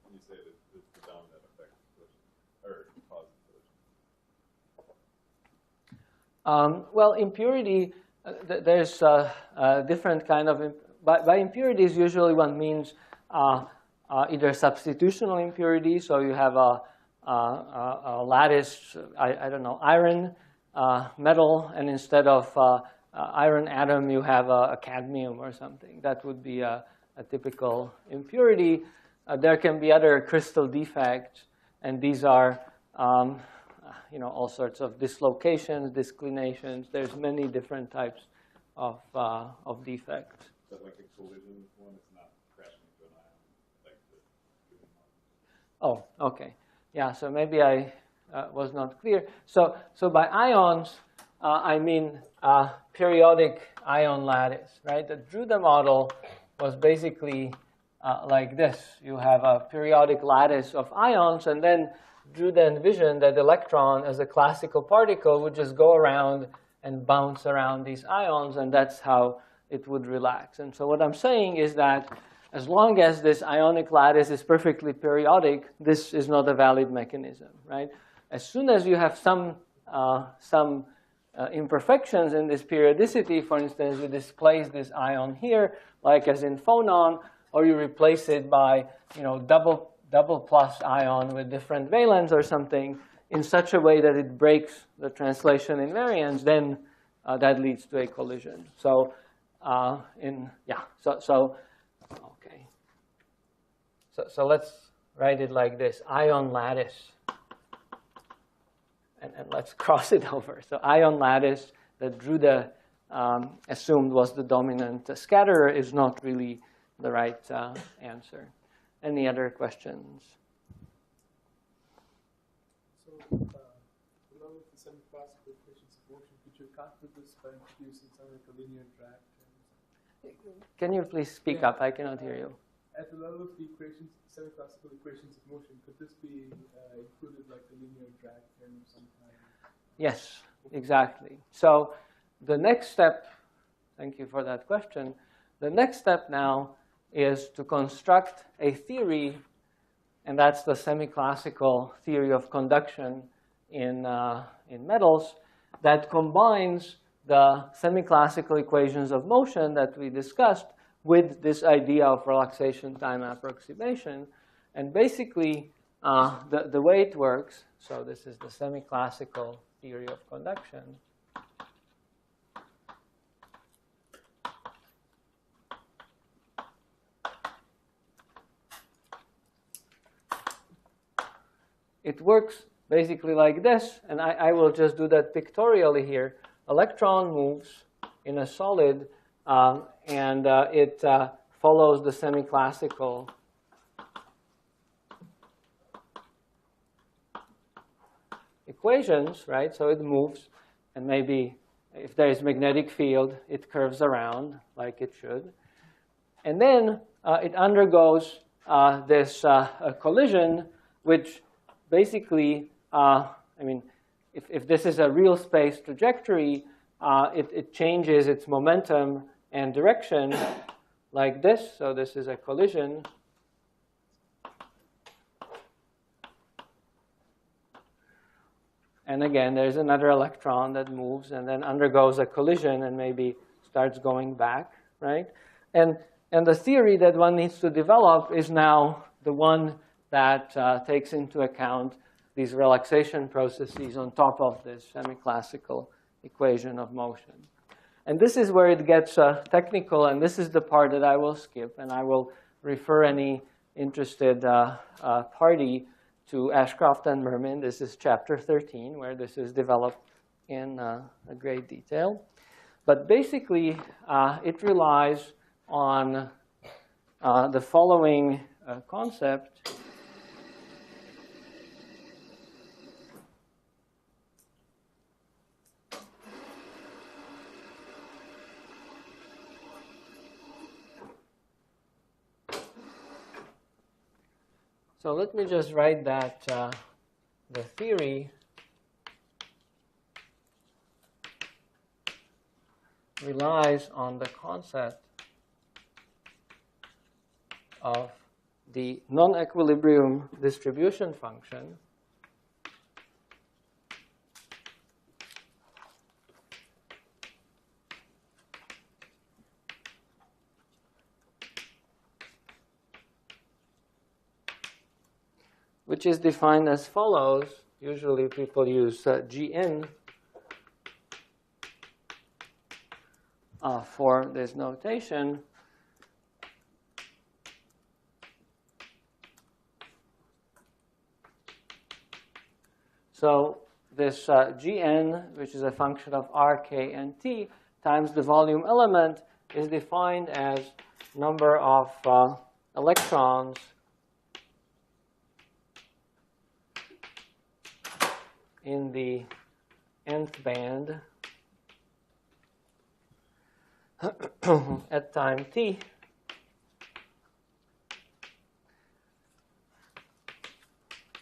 When you say that it's the dominant effect of collision, or positive collision. Well, impurity, there's a different kind of, by impurities, usually one means either substitutional impurity, so you have a lattice, I don't know, iron metal, and instead of iron atom, you have a cadmium or something. That would be a typical impurity. There can be other crystal defects, and these are all sorts of dislocations, disclinations. There's many different types of defects. But like a collision one, it's not crashing into an ion, like the Oh, okay. Yeah, so maybe I was not clear. So by ions, I mean periodic ion lattice, right? The Drude model was basically like this. You have a periodic lattice of ions, and then Drude envisioned that electron as a classical particle would just go around and bounce around these ions, and that's how it would relax. And so what I'm saying is that as long as this ionic lattice is perfectly periodic, this is not a valid mechanism, right? As soon as you have some imperfections in this periodicity, for instance, you displace this ion here, like as in phonon, or you replace it by double plus ion with different valence or something in such a way that it breaks the translation invariance, then that leads to a collision. So So let's write it like this: ion lattice, and let's cross it over. So ion lattice, the Drude assumed was the dominant scatterer is not really the right answer. Any other questions? So, along with the semiclassical equations of motion, could you account for this by introducing something like a linear drag term? Can you please speak up? I cannot hear you. At the level of the equations, semiclassical equations of motion, could this be included like a linear drag term of some kind? Yes, exactly. So the next step, thank you for that question. The next step now is to construct a theory, and that's the semiclassical theory of conduction in metals, that combines the semiclassical equations of motion that we discussed with this idea of relaxation time approximation. And basically, the way it works, so this is the semiclassical theory of conduction. It works basically like this, and I will just do that pictorially here. Electron moves in a solid, and it follows the semiclassical equations, right? So it moves, and maybe if there is magnetic field, it curves around like it should. And then it undergoes this collision, which basically, I mean, if this is a real space trajectory, it changes its momentum and direction like this. So this is a collision. And again, there's another electron that moves and then undergoes a collision and maybe starts going back, right? And the theory that one needs to develop is now the one that takes into account these relaxation processes on top of this semiclassical equation of motion. And this is where it gets technical, and this is the part that I will skip, and I will refer any interested party to Ashcroft and Mermin. This is chapter 13, where this is developed in a great detail. But basically, it relies on the following concept. So let me just write that the theory relies on the concept of the non-equilibrium distribution function which is defined as follows. Usually people use Gn for this notation. So this Gn, which is a function of r, k, and t, times the volume element, is defined as number of electrons in the nth band at time t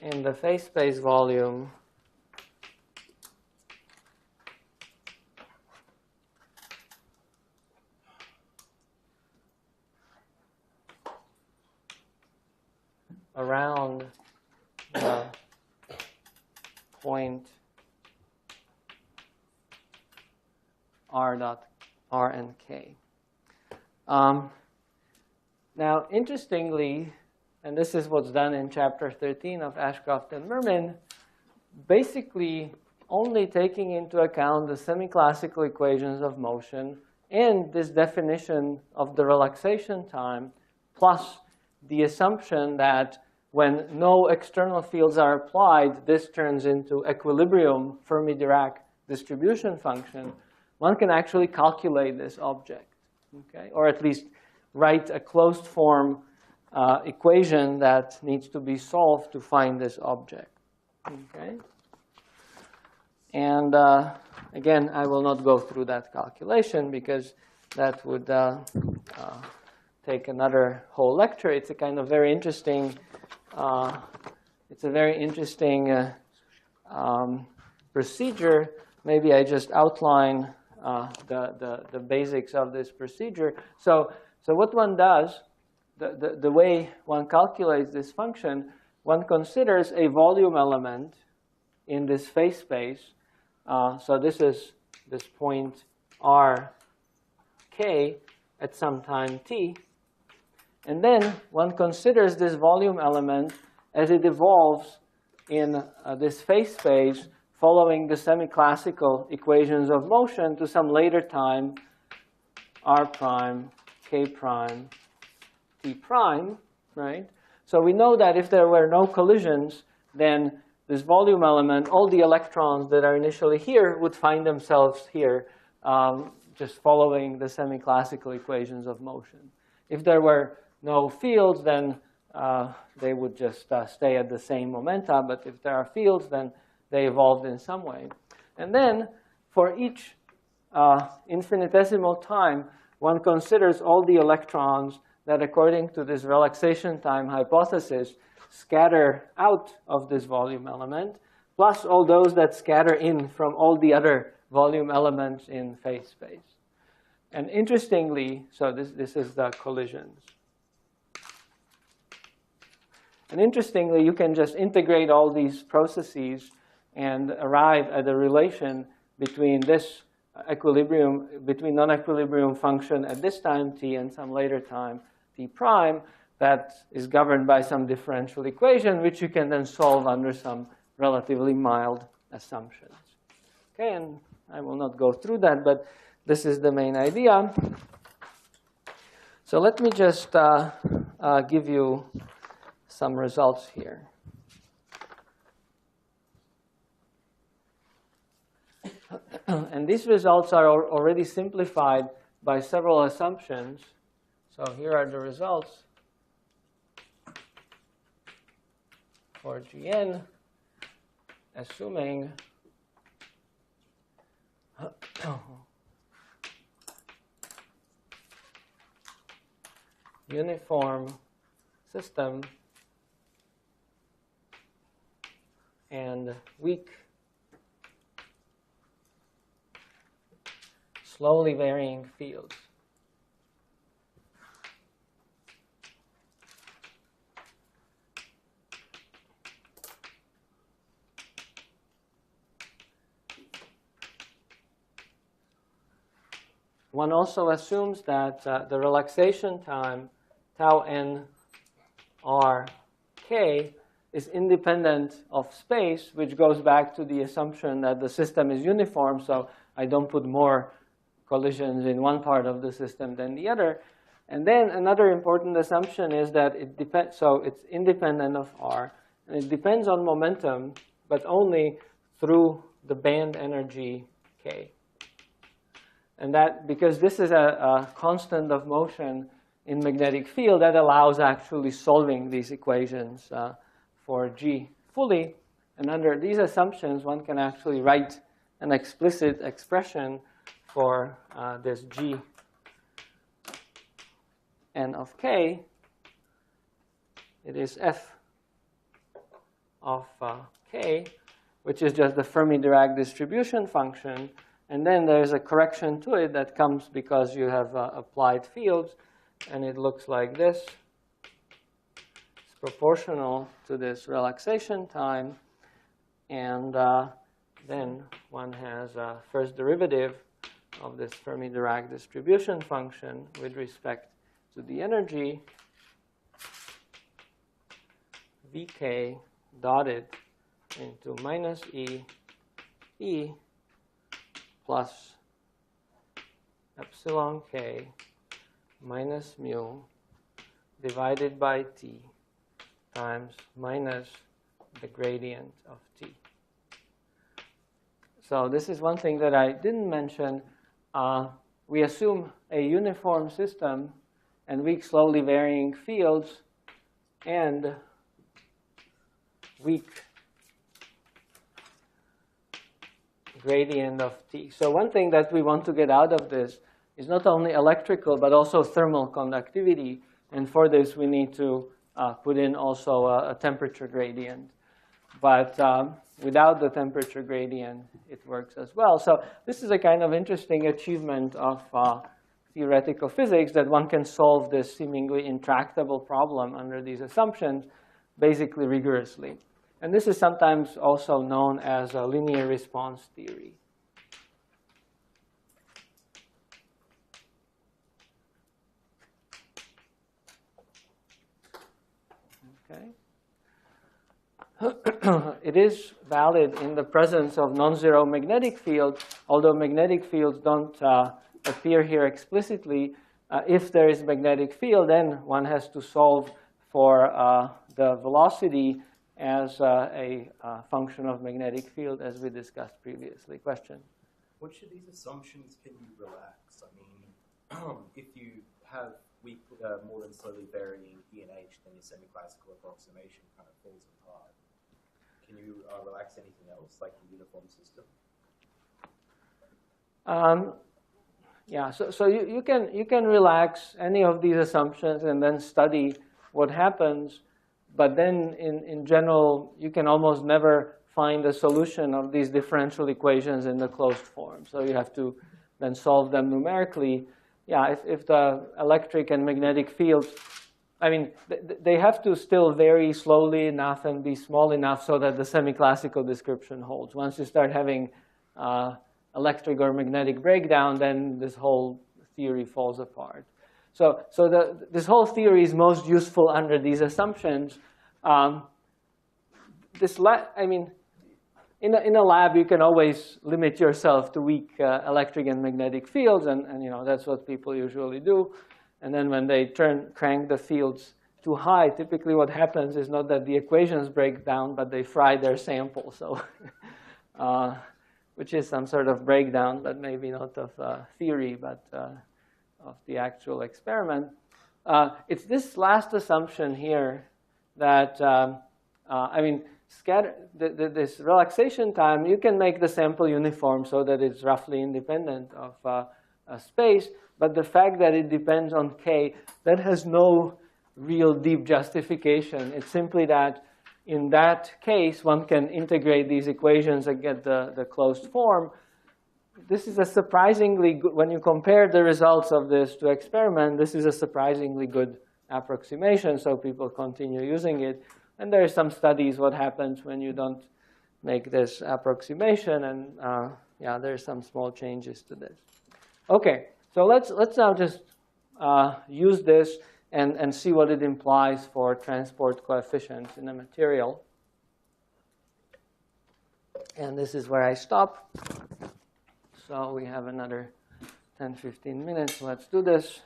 in the phase space volume around the point r and k. Now, interestingly, and this is what's done in chapter 13 of Ashcroft and Mermin, basically only taking into account the semiclassical equations of motion and this definition of the relaxation time, plus the assumption that when no external fields are applied, this turns into equilibrium Fermi-Dirac distribution function. one can actually calculate this object, okay? Or at least write a closed form equation that needs to be solved to find this object, okay? And again, I will not go through that calculation because that would take another whole lecture. It's a kind of very interesting, procedure. Maybe I just outline the basics of this procedure. So what one does, the way one calculates this function, one considers a volume element in this phase space. So this is this point r k at some time t. And then one considers this volume element as it evolves in this phase space following the semiclassical equations of motion to some later time r prime, k prime, t prime, right? So we know that if there were no collisions, then this volume element, all the electrons that are initially here would find themselves here, just following the semiclassical equations of motion. If there were no fields, then they would just stay at the same momenta. But if there are fields, then they evolved in some way. And then for each infinitesimal time, one considers all the electrons that, according to this relaxation time hypothesis, scatter out of this volume element, plus all those that scatter in from all the other volume elements in phase space. And interestingly, so this is the collisions. And interestingly, you can just integrate all these processes and arrive at a relation between this equilibrium, between non-equilibrium function at this time t and some later time t prime, that is governed by some differential equation, which you can then solve under some relatively mild assumptions. Okay, and I will not go through that, but this is the main idea. So let me just give you some results here. And these results are already simplified by several assumptions. So here are the results for Gn, assuming uniform system and weak, slowly varying fields. One also assumes that the relaxation time, tau n r k, is independent of space, which goes back to the assumption that the system is uniform, so I don't put more collisions in one part of the system than the other. And then another important assumption is that it depends, so it's independent of r, and it depends on momentum, but only through the band energy k. And that, because this is a constant of motion in magnetic field, that allows actually solving these equations for G fully. And under these assumptions, one can actually write an explicit expression for this G n of k. It is f of k, which is just the Fermi-Dirac distribution function. And then there's a correction to it that comes because you have applied fields. And it looks like this. It's proportional to this relaxation time. And then one has a first derivative of this Fermi-Dirac distribution function with respect to the energy, Vk dotted into minus E plus epsilon k minus mu divided by t times minus the gradient of t. So this is one thing that I didn't mention. we assume a uniform system and weak slowly varying fields and weak gradient of T. So one thing that we want to get out of this is not only electrical, but also thermal conductivity. And for this, we need to put in also a temperature gradient. But without the temperature gradient, it works as well. So this is a kind of interesting achievement of theoretical physics, that one can solve this seemingly intractable problem under these assumptions basically rigorously. And this is sometimes also known as a linear response theory. Okay. It is valid in the presence of non-zero magnetic field, although magnetic fields don't appear here explicitly. If there is magnetic field, then one has to solve for the velocity as a function of magnetic field, as we discussed previously. Question? Which of these assumptions can you relax? I mean, if you have weak, more than slowly varying E and H, then your semiclassical approximation kind of falls apart. Can you relax anything else, like the uniform system? Yeah, so you can relax any of these assumptions and then study what happens. But then, in general, you can almost never find a solution of these differential equations in the closed form. So you have to then solve them numerically. Yeah, if the electric and magnetic fields, I mean, they have to still vary slowly enough and be small enough so that the semiclassical description holds. Once you start having electric or magnetic breakdown, then this whole theory falls apart. So this whole theory is most useful under these assumptions. I mean, in a lab, you can always limit yourself to weak electric and magnetic fields, and you know that's what people usually do. And then when they crank the fields too high, typically what happens is not that the equations break down, but they fry their sample. So, which is some sort of breakdown, but maybe not of theory, but of the actual experiment. It's this last assumption here that, I mean, this relaxation time, you can make the sample uniform so that it's roughly independent of space. But the fact that it depends on K, that has no real deep justification. It's simply that in that case, one can integrate these equations and get the closed form. This is a surprisingly good, when you compare the results of this to experiment, this is a surprisingly good approximation, so people continue using it. And there are some studies what happens when you don't make this approximation, and yeah, there are some small changes to this. Okay, so let's now just use this and see what it implies for transport coefficients in a material. And this is where I stop. So we have another 10, 15 minutes. Let's do this.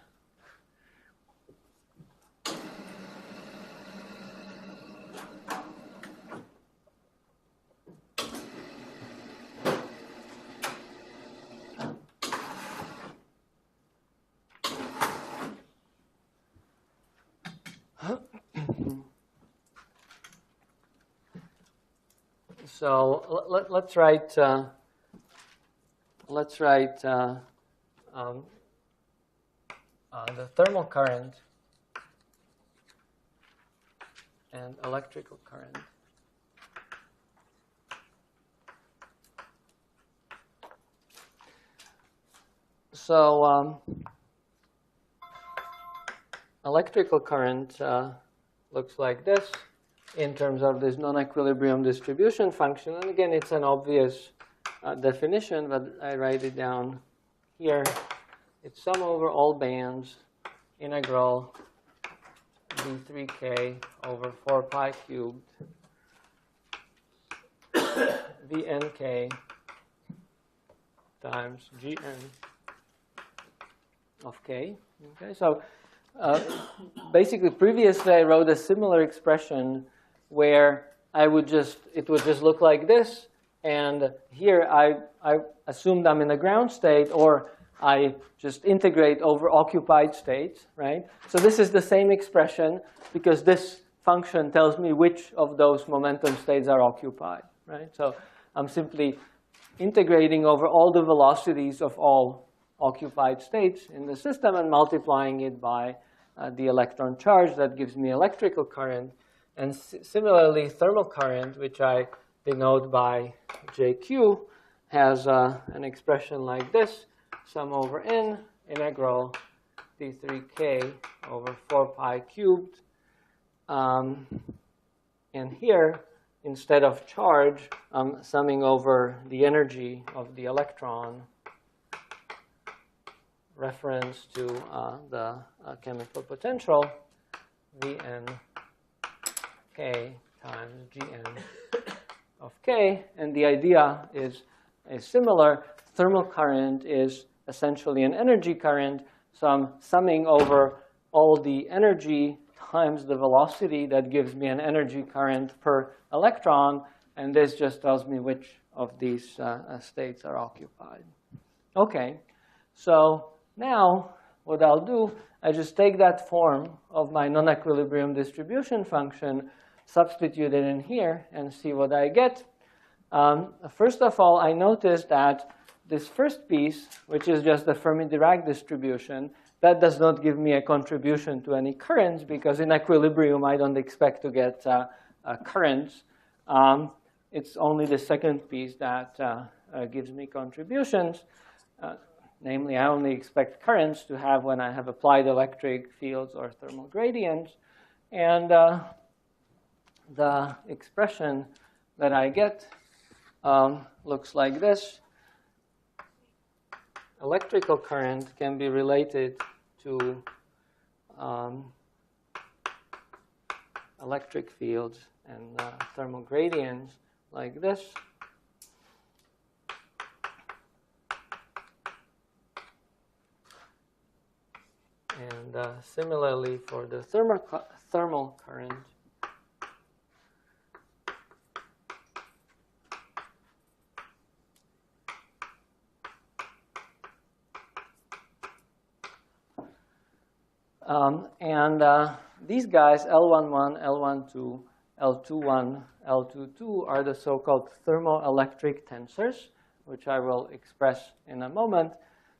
So let's write the thermal current and electrical current. So electrical current looks like this in terms of this non-equilibrium distribution function. And again, it's an obvious definition, but I write it down here. It's sum over all bands, integral d3k over 4 pi cubed vnk times gn of k. Okay, so basically, previously I wrote a similar expression where it would just look like this, and here I assumed I'm in a ground state, or I just integrate over occupied states, right? So this is the same expression because this function tells me which of those momentum states are occupied, right? So I'm simply integrating over all the velocities of all occupied states in the system and multiplying it by the electron charge. That gives me electrical current. And similarly, thermal current, which I denote by JQ, has an expression like this: sum over n integral d3k over 4 pi cubed. And here, instead of charge, I'm summing over the energy of the electron, reference to the chemical potential, Vn k times Gn of k. And the idea is similar. Thermal current is essentially an energy current, so I'm summing over all the energy times the velocity. That gives me an energy current per electron, and this just tells me which of these states are occupied. Okay, so now what I'll do, I just take that form of my non-equilibrium distribution function, substitute it in here, and see what I get. First of all, I notice that this first piece, which is just the Fermi-Dirac distribution, that does not give me a contribution to any currents, because in equilibrium, I don't expect to get currents. It's only the second piece that gives me contributions. Namely, I only expect currents to have when I have applied electric fields or thermal gradients. And the expression that I get looks like this. Electrical current can be related to electric fields and thermal gradients like this. And similarly for the thermal current, these guys, L11, L12, L21, L22, are the so-called thermoelectric tensors, which I will express in a moment.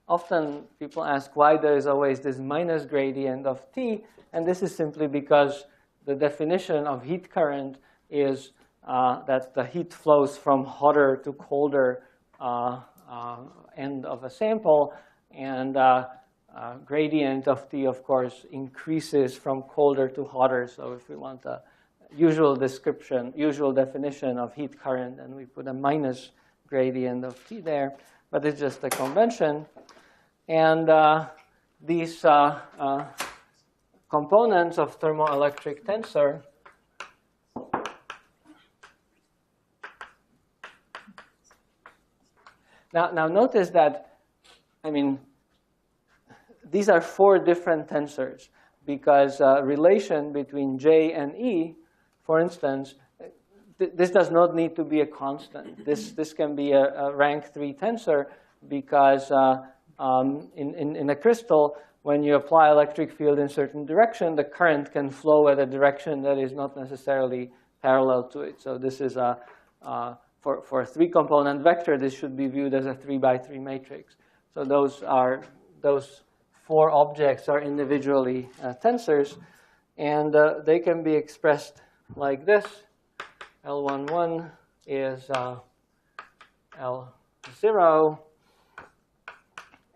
Often people ask why there is always this minus gradient of T, and this is simply because the definition of heat current is that the heat flows from hotter to colder end of a sample, and gradient of T, of course, increases from colder to hotter. So if we want a usual definition of heat current, and we put a minus gradient of T there, but it's just a convention. And these components of thermoelectric tensor now notice that, I mean, these are 4 different tensors, because relation between J and E, for instance, this does not need to be a constant. This can be a rank 3 tensor, because in a crystal, when you apply electric field in certain direction, the current can flow at a direction that is not necessarily parallel to it. So this is for a 3-component vector, this should be viewed as a 3x3 matrix. So those 4 objects are individually tensors, and they can be expressed like this. L11 is L0.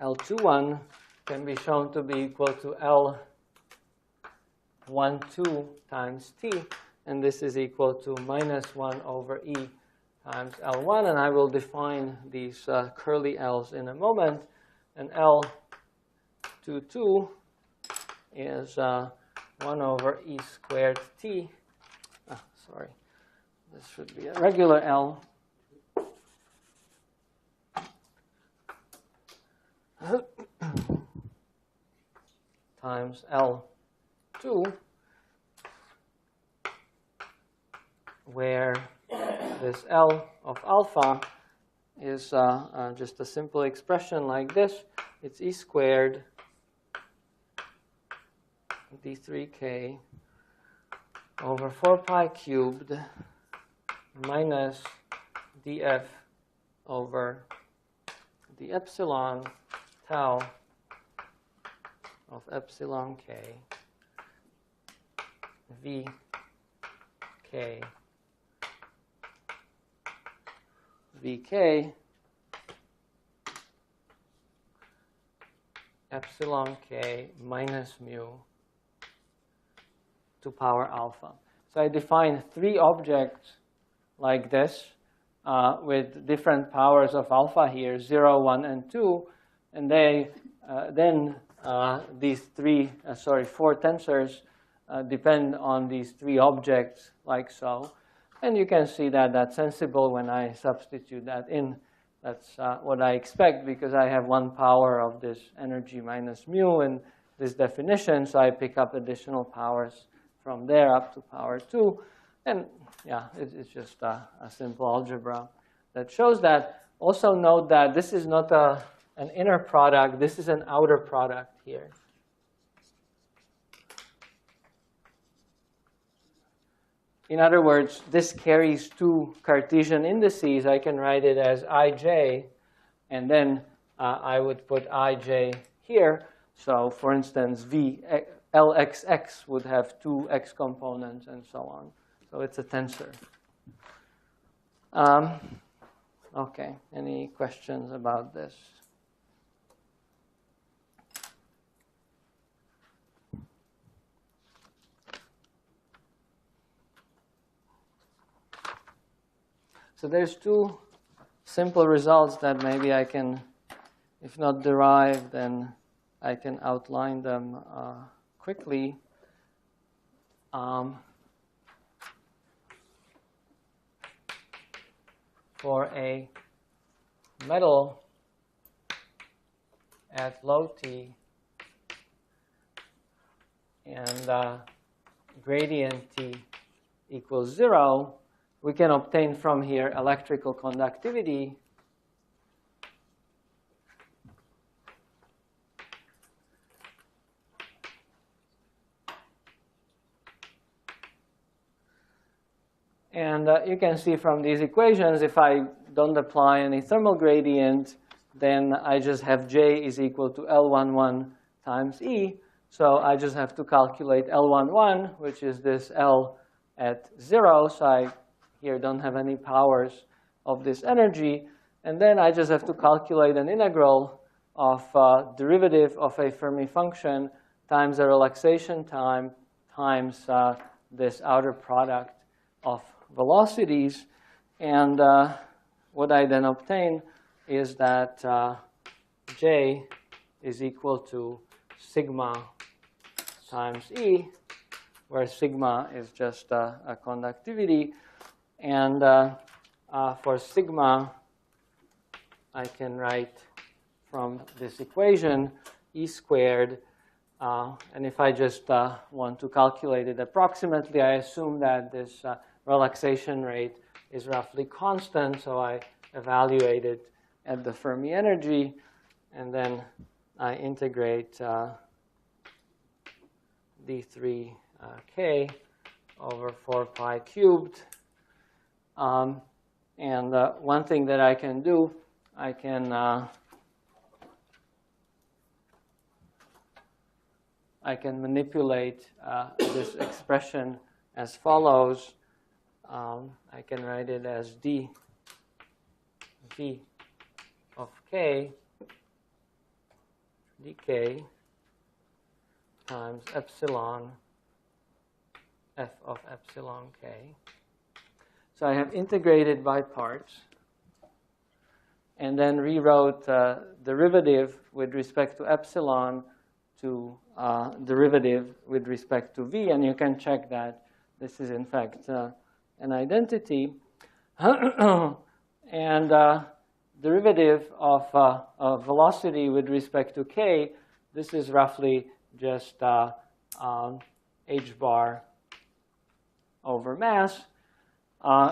L21 can be shown to be equal to L12 times T, and this is equal to minus 1 over E times L1. And I will define these curly L's in a moment. And L22 is 1 over E squared T. Sorry, this should be a regular L. Times L2, where this L of alpha is just a simple expression like this. it's E squared d3k over 4 pi cubed minus df over the epsilon tau of epsilon k vk epsilon k minus mu to power alpha. So I define 3 objects like this with different powers of alpha here, 0, 1, and 2. And they then these 4 tensors depend on these 3 objects like so. And you can see that that's sensible when I substitute that in. That's what I expect because I have 1 power of this energy minus mu in this definition. So I pick up additional powers from there up to power 2. And yeah, it's just a simple algebra that shows that. Also note that this is not an inner product. This is an outer product here. In other words, this carries 2 Cartesian indices. I can write it as ij, and then I would put ij here. So for instance, Lxx would have 2 x components and so on. So it's a tensor. OK, any questions about this? So there's 2 simple results that maybe I can, if not derive, then I can outline them quickly. For a metal at low T and gradient T equals 0, we can obtain from here electrical conductivity and you can see from these equations, if I don't apply any thermal gradient, then I just have J is equal to L11 times E. So I just have to calculate L11, which is this L at 0. So I here don't have any powers of this energy. And then I just have to calculate an integral of derivative of a Fermi function times the relaxation time times this outer product of velocities. And what I then obtain is that J is equal to sigma times E, where sigma is just a conductivity. And for sigma, I can write from this equation E squared. And if I just want to calculate it approximately, I assume that this relaxation rate is roughly constant. So I evaluate it at the Fermi energy. And then I integrate d3k over 4 pi cubed. And one thing that I can do, I can manipulate this expression as follows. I can write it as d v of k dk times epsilon f of epsilon k. So I have integrated by parts and then rewrote derivative with respect to epsilon to derivative with respect to v. And you can check that this is, in fact, an identity. And derivative of velocity with respect to k, this is roughly just h bar over mass.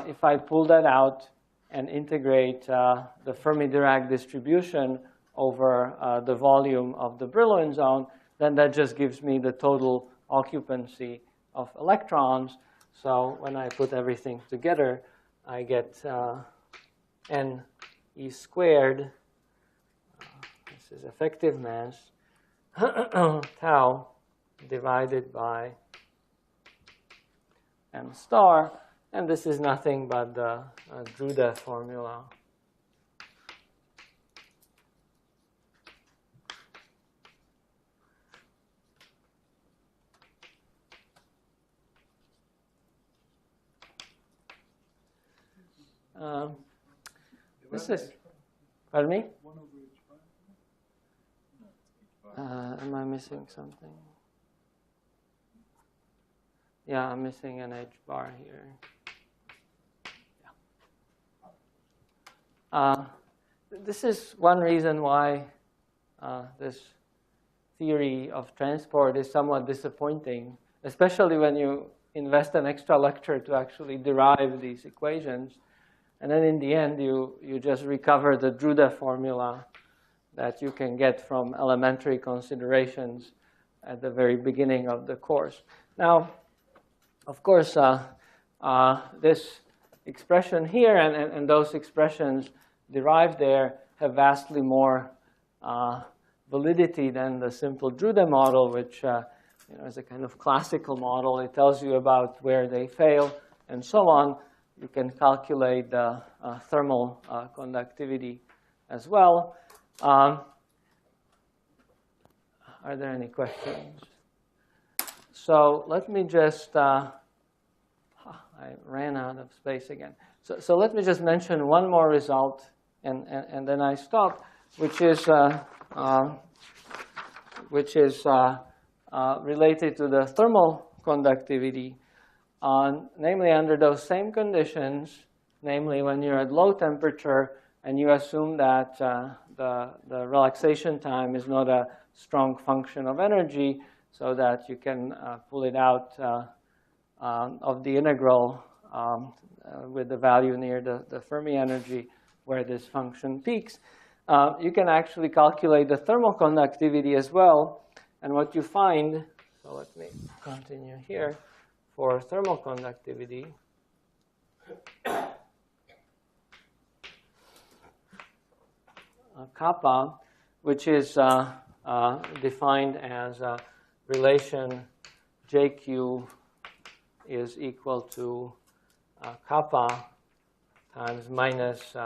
If I pull that out and integrate the Fermi-Dirac distribution over the volume of the Brillouin zone, then that just gives me the total occupancy of electrons. So when I put everything together, I get n e squared. This is effective mass, tau divided by m star. And this is nothing but the Drude formula. This is, pardon me? Am I missing something? Yeah, I'm missing an h bar here. Yeah. This is one reason why this theory of transport is somewhat disappointing, especially when you invest an extra lecture to actually derive these equations. And then in the end, you just recover the Drude formula that you can get from elementary considerations at the very beginning of the course. Now, of course, this expression here and those expressions derived there have vastly more validity than the simple Drude model, which is a kind of classical model. It tells you about where they fail and so on. You can calculate the thermal conductivity as well. Are there any questions? So let me just, I ran out of space again. So let me just mention one more result, and then I stop, which is related to the thermal conductivity. Namely, under those same conditions, namely when you're at low temperature and you assume that the relaxation time is not a strong function of energy, so that you can pull it out of the integral with the value near the Fermi energy where this function peaks, you can actually calculate the thermal conductivity as well. And what you find, so let me continue here, for thermal conductivity, kappa, which is defined as a relation JQ is equal to kappa times minus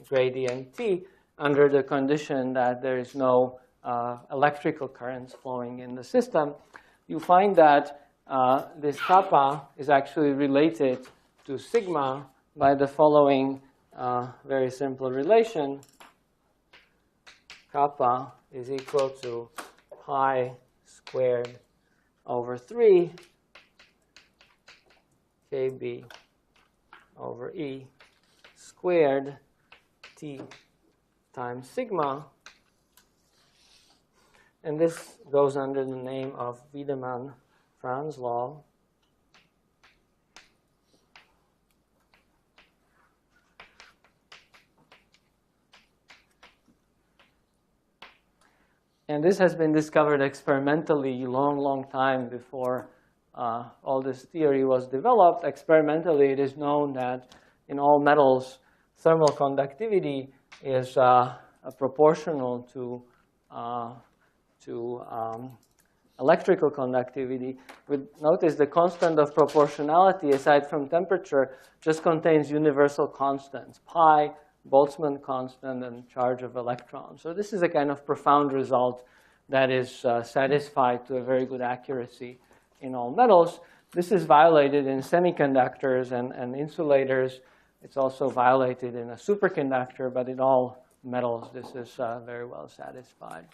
gradient T under the condition that there is no electrical currents flowing in the system. You find that this kappa is actually related to sigma by the following very simple relation. Kappa is equal to pi squared over 3 kb over E squared T times sigma. And this goes under the name of Wiedemann-Franz law. And this has been discovered experimentally long time before all this theory was developed. Experimentally, it is known that in all metals, thermal conductivity is proportional to electrical conductivity. Notice the constant of proportionality, aside from temperature, just contains universal constants, pi, Boltzmann constant, and charge of electrons. So this is a kind of profound result that is satisfied to a very good accuracy in all metals. This is violated in semiconductors and insulators. It's also violated in a superconductor, but in all metals, this is very well satisfied.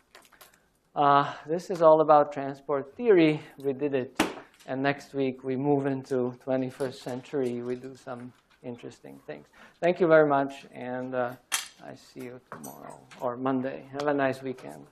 This is all about transport theory. We did it. And next week, we move into 21st century. We do some interesting things. Thank you very much. And I see you tomorrow or Monday. Have a nice weekend.